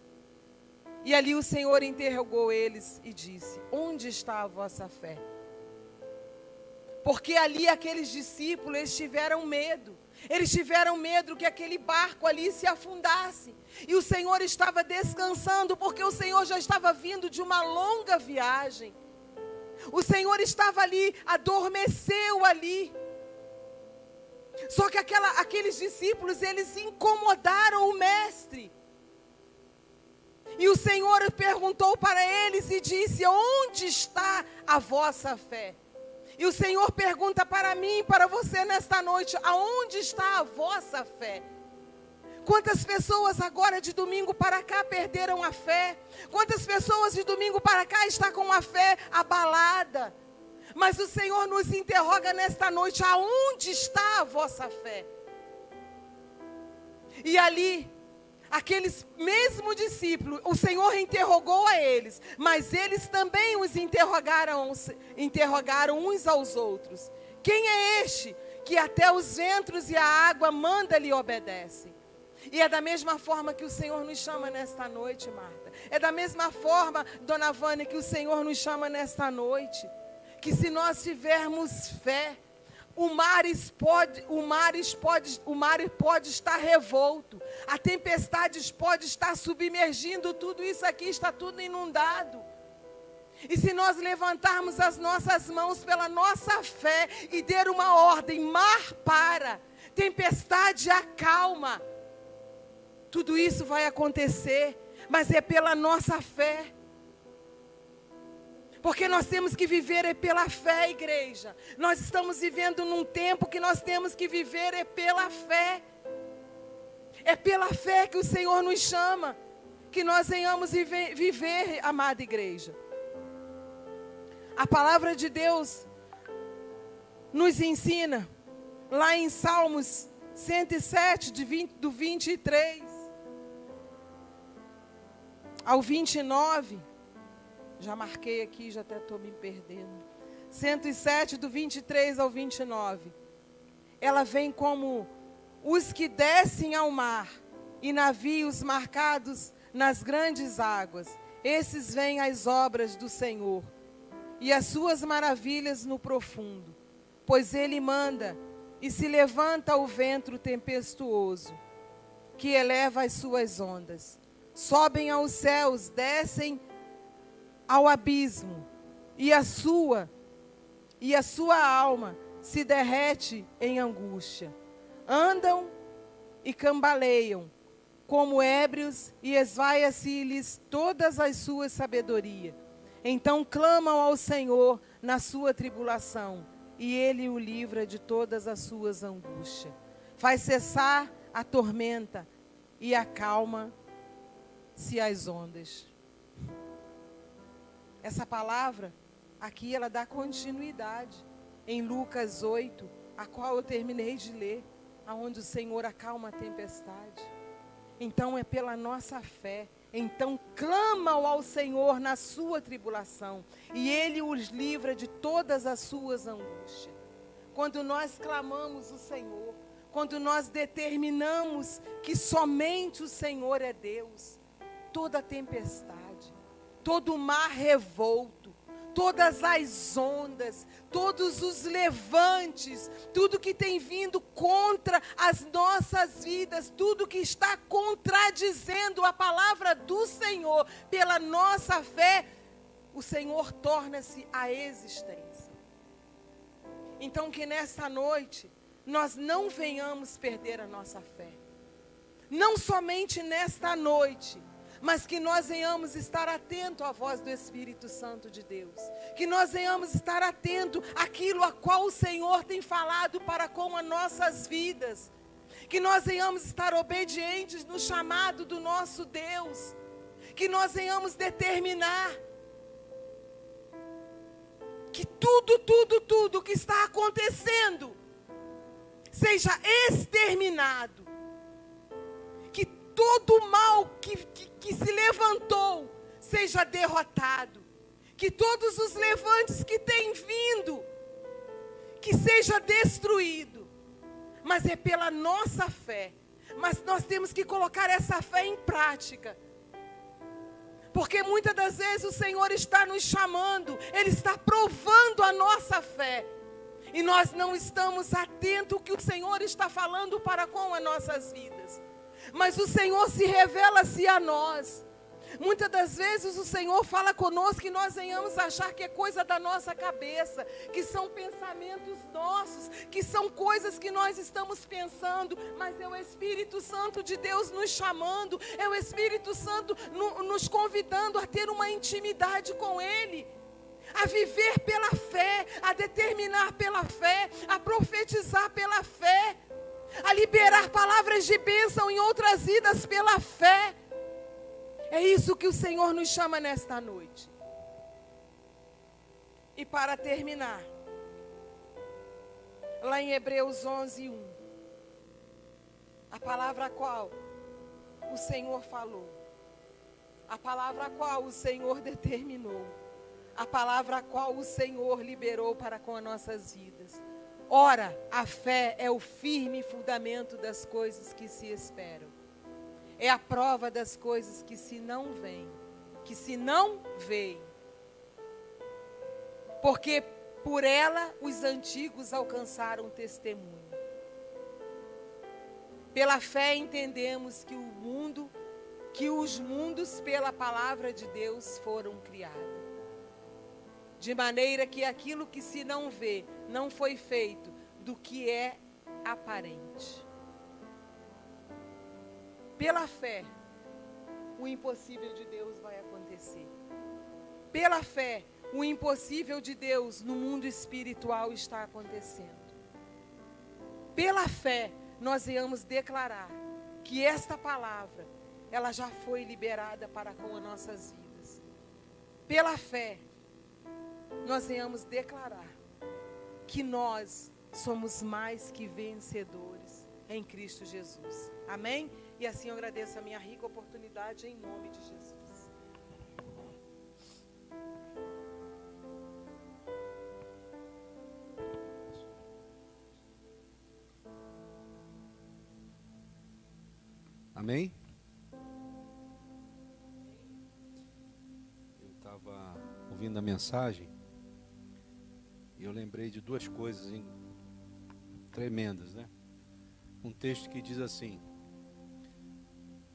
E ali o Senhor interrogou eles e disse: onde está a vossa fé? Porque ali aqueles discípulos, eles tiveram medo. Eles tiveram medo que aquele barco ali se afundasse. E o Senhor estava descansando, porque o Senhor já estava vindo de uma longa viagem. O Senhor estava ali, adormeceu ali. Só que aqueles discípulos, eles incomodaram o mestre. E o Senhor perguntou para eles e disse: onde está a vossa fé? E o Senhor pergunta para mim e para você nesta noite: aonde está a vossa fé? Quantas pessoas agora de domingo para cá perderam a fé? Quantas pessoas de domingo para cá estão com a fé abalada? Mas o Senhor nos interroga nesta noite: aonde está a vossa fé? E ali, aqueles mesmos discípulos, o Senhor interrogou a eles, mas eles também os interrogaram uns aos outros: quem é este que até os ventos e a água manda lhe obedecem? E é da mesma forma que o Senhor nos chama nesta noite, Marta. É da mesma forma, Dona Vânia, que o Senhor nos chama nesta noite. Que se nós tivermos fé, o mar pode estar revolto. A tempestade pode estar submergindo tudo isso aqui, está tudo inundado. E se nós levantarmos as nossas mãos pela nossa fé e der uma ordem: mar para, tempestade acalma, tudo isso vai acontecer, mas é pela nossa fé. Porque nós temos que viver pela fé, igreja. Nós estamos vivendo num tempo que nós temos que viver pela fé. É pela fé que o Senhor nos chama, que nós venhamos viver, amada igreja. A palavra de Deus nos ensina, lá em Salmos 107, do 23 ao 29, já marquei aqui, já até estou me perdendo. 107, do 23 ao 29. Ela vem como os que descem ao mar, e navios marcados nas grandes águas. Esses veem as obras do Senhor, e as suas maravilhas no profundo. Pois Ele manda, e se levanta o vento tempestuoso, que eleva as suas ondas. Sobem aos céus, descem ao abismo, e a sua alma se derrete em angústia. Andam e cambaleiam como ébrios, e esvaia-se-lhes todas as suas sabedoria. Então clamam ao Senhor na sua tribulação, e Ele o livra de todas as suas angústias. Faz cessar a tormenta e acalma-se as ondas. Essa palavra aqui, ela dá continuidade em Lucas 8, a qual eu terminei de ler, aonde o Senhor acalma a tempestade. Então é pela nossa fé. Então clamam ao Senhor na sua tribulação, e Ele os livra de todas as suas angústias. Quando nós clamamos o Senhor, quando nós determinamos que somente o Senhor é Deus, toda tempestade, todo mar revolto, todas as ondas, todos os levantes, tudo que tem vindo contra as nossas vidas, tudo que está contradizendo a palavra do Senhor, pela nossa fé, o Senhor torna-se a existência. Então que nessa noite, nós não venhamos perder a nossa fé. Não somente nesta noite, mas que nós venhamos estar atentos à voz do Espírito Santo de Deus. Que nós venhamos estar atentos àquilo a qual o Senhor tem falado para com as nossas vidas. Que nós venhamos estar obedientes no chamado do nosso Deus. Que nós venhamos determinar que tudo que está acontecendo seja exterminado. Que todo mal que se levantou seja derrotado. Que todos os levantes que têm vindo, que seja destruído. Mas é pela nossa fé. Mas nós temos que colocar essa fé em prática. Porque muitas das vezes o Senhor está nos chamando, Ele está provando a nossa fé. E nós não estamos atentos ao que o Senhor está falando para com as nossas vidas. Mas o Senhor se revela-se a nós. Muitas das vezes o Senhor fala conosco e nós venhamos achar que é coisa da nossa cabeça, que são pensamentos nossos, que são coisas que nós estamos pensando, mas é o Espírito Santo de Deus nos chamando, é o Espírito Santo nos convidando a ter uma intimidade com Ele, a viver pela fé, a determinar pela fé, a profetizar pela fé, a liberar palavras de bênção em outras vidas pela fé. É isso que o Senhor nos chama nesta noite. E para terminar, lá em Hebreus 11, 1, a palavra a qual o Senhor falou, a palavra a qual o Senhor determinou, a palavra a qual o Senhor liberou para com as nossas vidas. Ora, a fé é o firme fundamento das coisas que se esperam. É a prova das coisas que se não veem, porque por ela os antigos alcançaram testemunho. Pela fé entendemos que os mundos pela palavra de Deus foram criados. De maneira que aquilo que se não vê, não foi feito do que é aparente. Pela fé, o impossível de Deus vai acontecer. Pela fé, o impossível de Deus no mundo espiritual está acontecendo. Pela fé, nós viemos declarar que esta palavra, ela já foi liberada para com as nossas vidas. Pela fé, nós viemos declarar que nós somos mais que vencedores em Cristo Jesus. Amém? E assim eu agradeço a minha rica oportunidade em nome de Jesus. Amém? Eu estava ouvindo a mensagem e eu lembrei de duas coisas tremendas, né? Um texto que diz assim: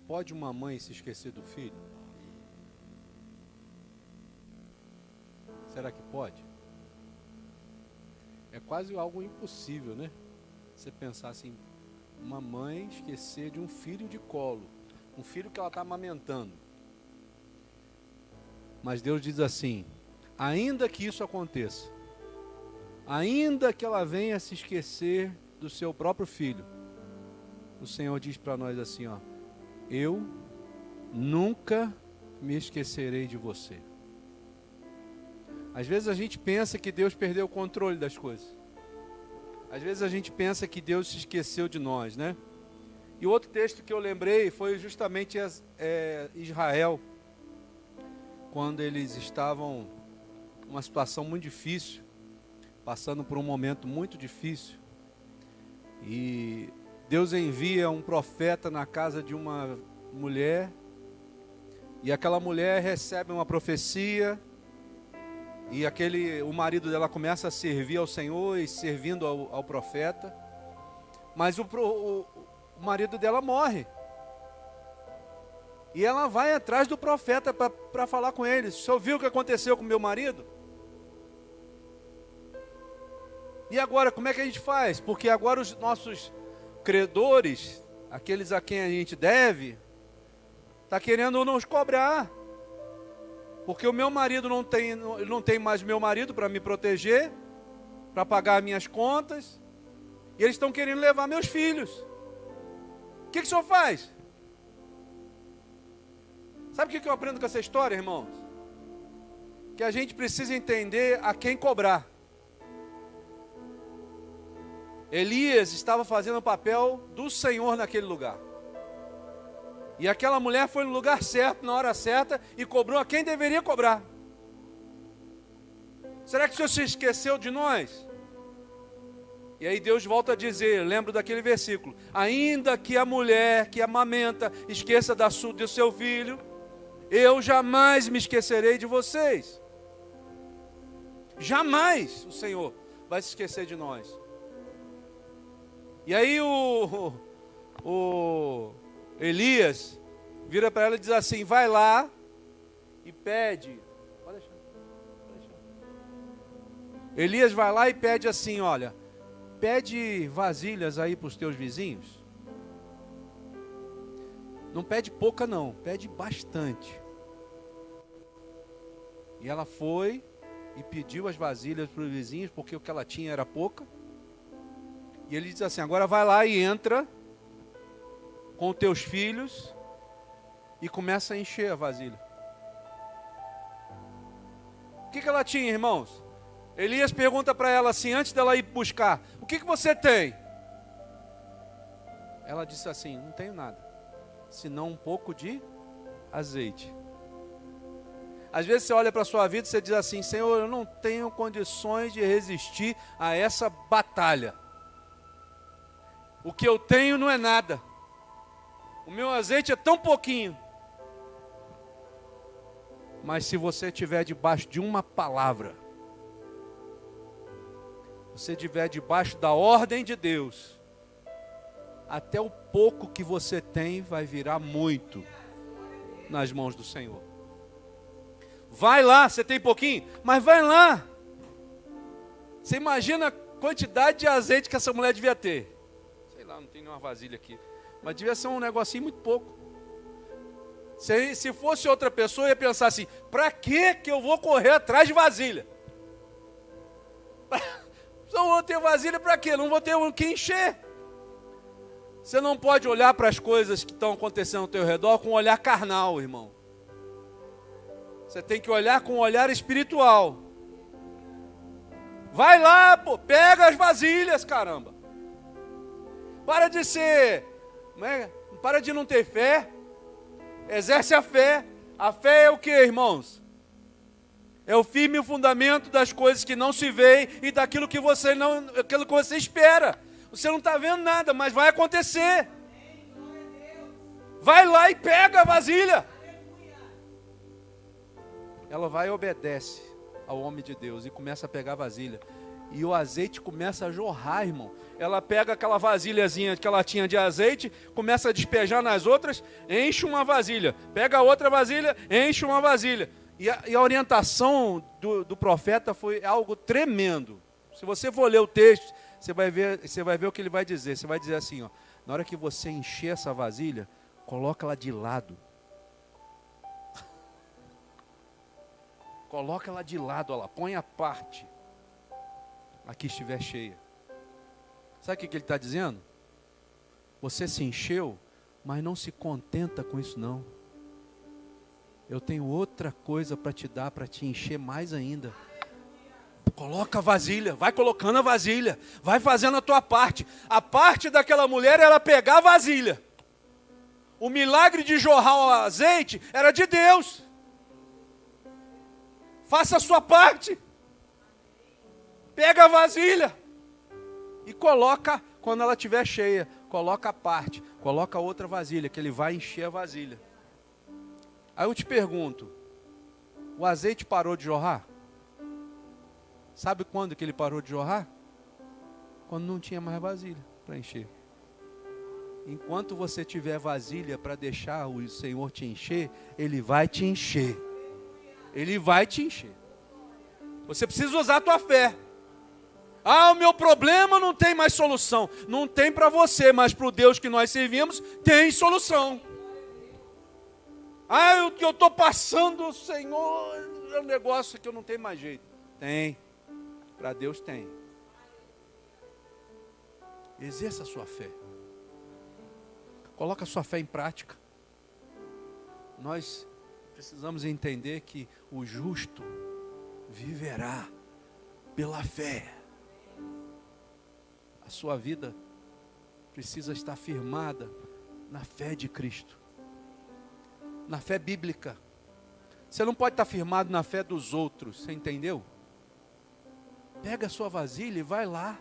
pode uma mãe se esquecer do filho? Será que pode? É quase algo impossível, né? Você pensar assim, uma mãe esquecer de um filho de colo, um filho que ela está amamentando. Mas Deus diz assim: ainda que isso aconteça, ainda que ela venha se esquecer do seu próprio filho, o Senhor diz para nós assim, ó: eu nunca me esquecerei de você. Às vezes a gente pensa que Deus perdeu o controle das coisas. Às vezes a gente pensa que Deus se esqueceu de nós, né? E outro texto que eu lembrei foi justamente Israel, quando eles estavam numa situação muito difícil, passando por um momento muito difícil, e Deus envia um profeta na casa de uma mulher, e aquela mulher recebe uma profecia, e o marido dela começa a servir ao Senhor e servindo ao profeta, mas o marido dela morre. E ela vai atrás do profeta para falar com ele: o senhor viu o que aconteceu com meu marido? E agora, como é que a gente faz? Porque agora os nossos credores, aqueles a quem a gente deve, está querendo nos cobrar. Porque o meu marido não tem mais meu marido para me proteger, para pagar minhas contas, e eles estão querendo levar meus filhos. O que o senhor faz? Sabe o que eu aprendo com essa história, irmãos? Que a gente precisa entender a quem cobrar. Elias estava fazendo o papel do Senhor naquele lugar. E aquela mulher foi no lugar certo, na hora certa, e cobrou a quem deveria cobrar. Será que o Senhor se esqueceu de nós? E aí Deus volta a dizer, lembro daquele versículo: ainda que a mulher que amamenta esqueça do seu filho, eu jamais me esquecerei de vocês. Jamais o Senhor vai se esquecer de nós. E aí o Elias vira para ela e diz assim: vai lá e pede. Pode deixar. Elias vai lá e pede assim: olha, pede vasilhas aí para os teus vizinhos. Não pede pouca não, pede bastante. E ela foi e pediu as vasilhas para os vizinhos, porque o que ela tinha era pouca. E ele diz assim: agora vai lá e entra com os teus filhos e começa a encher a vasilha. O que ela tinha, irmãos? Elias pergunta para ela assim, antes dela ir buscar: o que você tem? Ela disse assim: não tenho nada, senão um pouco de azeite. Às vezes você olha para a sua vida e você diz assim: Senhor, eu não tenho condições de resistir a essa batalha. O que eu tenho não é nada. O meu azeite é tão pouquinho. Mas se você estiver debaixo de uma palavra, você estiver debaixo da ordem de Deus, até o pouco que você tem vai virar muito nas mãos do Senhor. Vai lá, você tem pouquinho, mas vai lá. Você imagina a quantidade de azeite que essa mulher devia ter. Sei lá, não tem nenhuma vasilha aqui, mas devia ser um negocinho muito pouco. Se fosse outra pessoa, ia pensar assim: para que eu vou correr atrás de vasilha? Não vou ter vasilha para quê? Não vou ter o que encher. Você não pode olhar para as coisas que estão acontecendo ao teu redor com um olhar carnal, irmão. Você tem que olhar com um olhar espiritual. Vai lá, pô, pega as vasilhas, caramba. Para de ser, para de não ter fé. Exerce a fé. A fé é o que, irmãos? É o firme fundamento das coisas que não se veem e daquilo que aquilo que você espera. Você não está vendo nada, mas vai acontecer. Vai lá e pega a vasilha. Ela vai e obedece ao homem de Deus e começa a pegar a vasilha. E o azeite começa a jorrar, irmão. Ela pega aquela vasilhazinha que ela tinha de azeite, começa a despejar nas outras, enche uma vasilha. Pega outra vasilha, enche uma vasilha. E a orientação do profeta foi algo tremendo. Se você for ler o texto, você vai ver o que ele vai dizer. Você vai dizer assim, ó: na hora que você encher essa vasilha, coloca ela de lado. Coloca ela de lado, olha lá, põe a parte. Aqui estiver cheia. Sabe o que ele está dizendo? Você se encheu, mas não se contenta com isso não. Eu tenho outra coisa para te dar, para te encher mais ainda. Coloca a vasilha, vai colocando a vasilha, vai fazendo a tua parte. A parte daquela mulher era pegar a vasilha. O milagre de jorrar o azeite era de Deus. Faça a sua parte. Pega a vasilha e coloca, quando ela estiver cheia, coloca a parte, coloca outra vasilha, que ele vai encher a vasilha. Aí eu te pergunto, o azeite parou de jorrar? Sabe quando que ele parou de jorrar? Quando não tinha mais vasilha para encher. Enquanto você tiver vasilha para deixar o Senhor te encher, Ele vai te encher. Ele vai te encher. Você precisa usar a tua fé. Ah, o meu problema não tem mais solução. Não tem para você, mas para o Deus que nós servimos, tem solução. Ah, o que eu estou passando, Senhor, é um negócio que eu não tenho mais jeito. Tem. Para Deus tem. Exerça a sua fé. Coloca a sua fé em prática. Nós precisamos entender que o justo viverá pela fé. A sua vida precisa estar firmada na fé de Cristo. Na fé bíblica. Você não pode estar firmado na fé dos outros, você entendeu? Pega a sua vasilha e vai lá.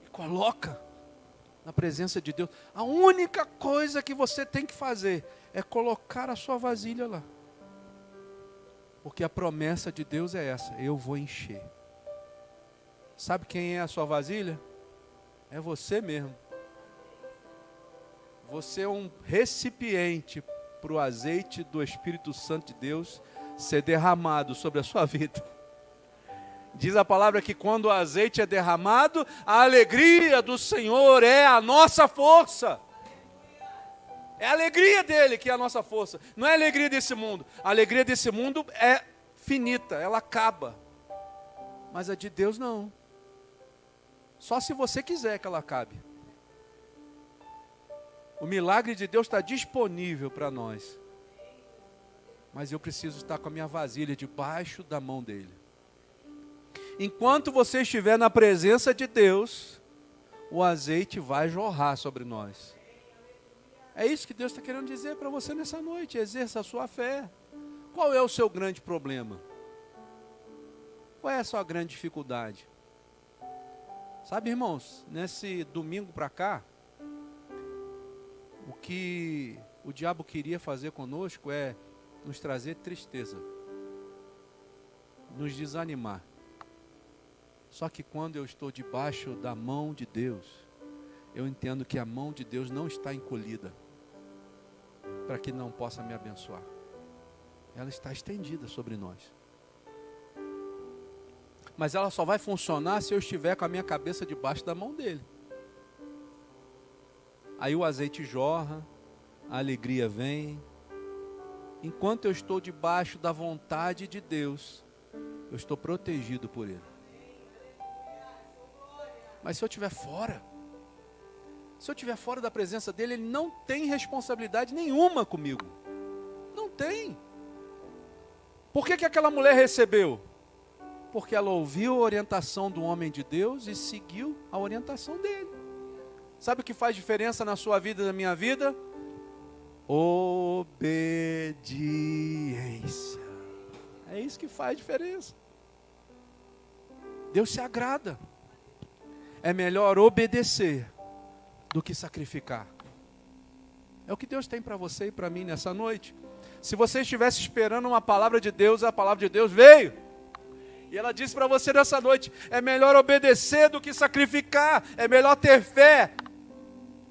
E coloca na presença de Deus. A única coisa que você tem que fazer é colocar a sua vasilha lá. Porque a promessa de Deus é essa: eu vou encher. Sabe quem é a sua vasilha? É você mesmo. Você é um recipiente para o azeite do Espírito Santo de Deus ser derramado sobre a sua vida. Diz a palavra que quando o azeite é derramado, a alegria do Senhor é a nossa força. É a alegria dele que é a nossa força. Não é a alegria desse mundo. A alegria desse mundo é finita, ela acaba. Mas a de Deus não. Só se você quiser que ela acabe. O milagre de Deus está disponível para nós. Mas eu preciso estar com a minha vasilha debaixo da mão dele. Enquanto você estiver na presença de Deus, o azeite vai jorrar sobre nós. É isso que Deus está querendo dizer para você nessa noite. Exerça a sua fé. Qual é o seu grande problema? Qual é a sua grande dificuldade? Sabe, irmãos, nesse domingo para cá, o que o diabo queria fazer conosco é nos trazer tristeza, nos desanimar. Só que quando eu estou debaixo da mão de Deus, eu entendo que a mão de Deus não está encolhida para que não possa me abençoar. Ela está estendida sobre nós. Mas ela só vai funcionar se eu estiver com a minha cabeça debaixo da mão dele. Aí o azeite jorra, a alegria vem. Enquanto eu estou debaixo da vontade de Deus, eu estou protegido por ele. Mas se eu estiver fora, da presença dele, ele não tem responsabilidade nenhuma comigo. Não tem. Por que aquela mulher recebeu? Porque ela ouviu a orientação do homem de Deus e seguiu a orientação dele. Sabe o que faz diferença na sua vida e na minha vida? Obediência. É isso que faz diferença. Deus se agrada. É melhor obedecer do que sacrificar. É o que Deus tem para você e para mim nessa noite. Se você estivesse esperando uma palavra de Deus, a palavra de Deus veio. E ela disse para você nessa noite: é melhor obedecer do que sacrificar. É melhor ter fé.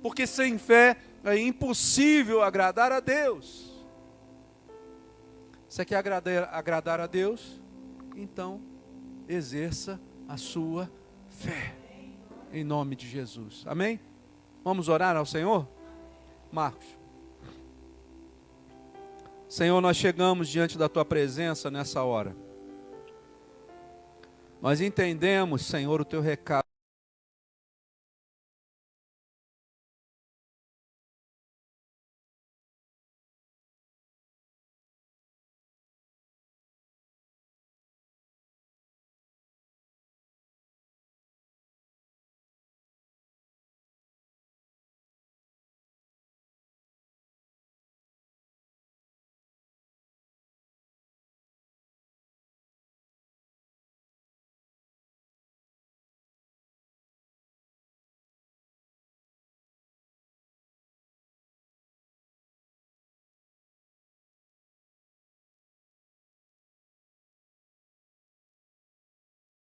Porque sem fé é impossível agradar a Deus. Você quer agradar a Deus? Então, exerça a sua fé. Em nome de Jesus. Amém? Vamos orar ao Senhor? Marcos. Senhor, nós chegamos diante da Tua presença nessa hora. Nós entendemos, Senhor, o Teu recado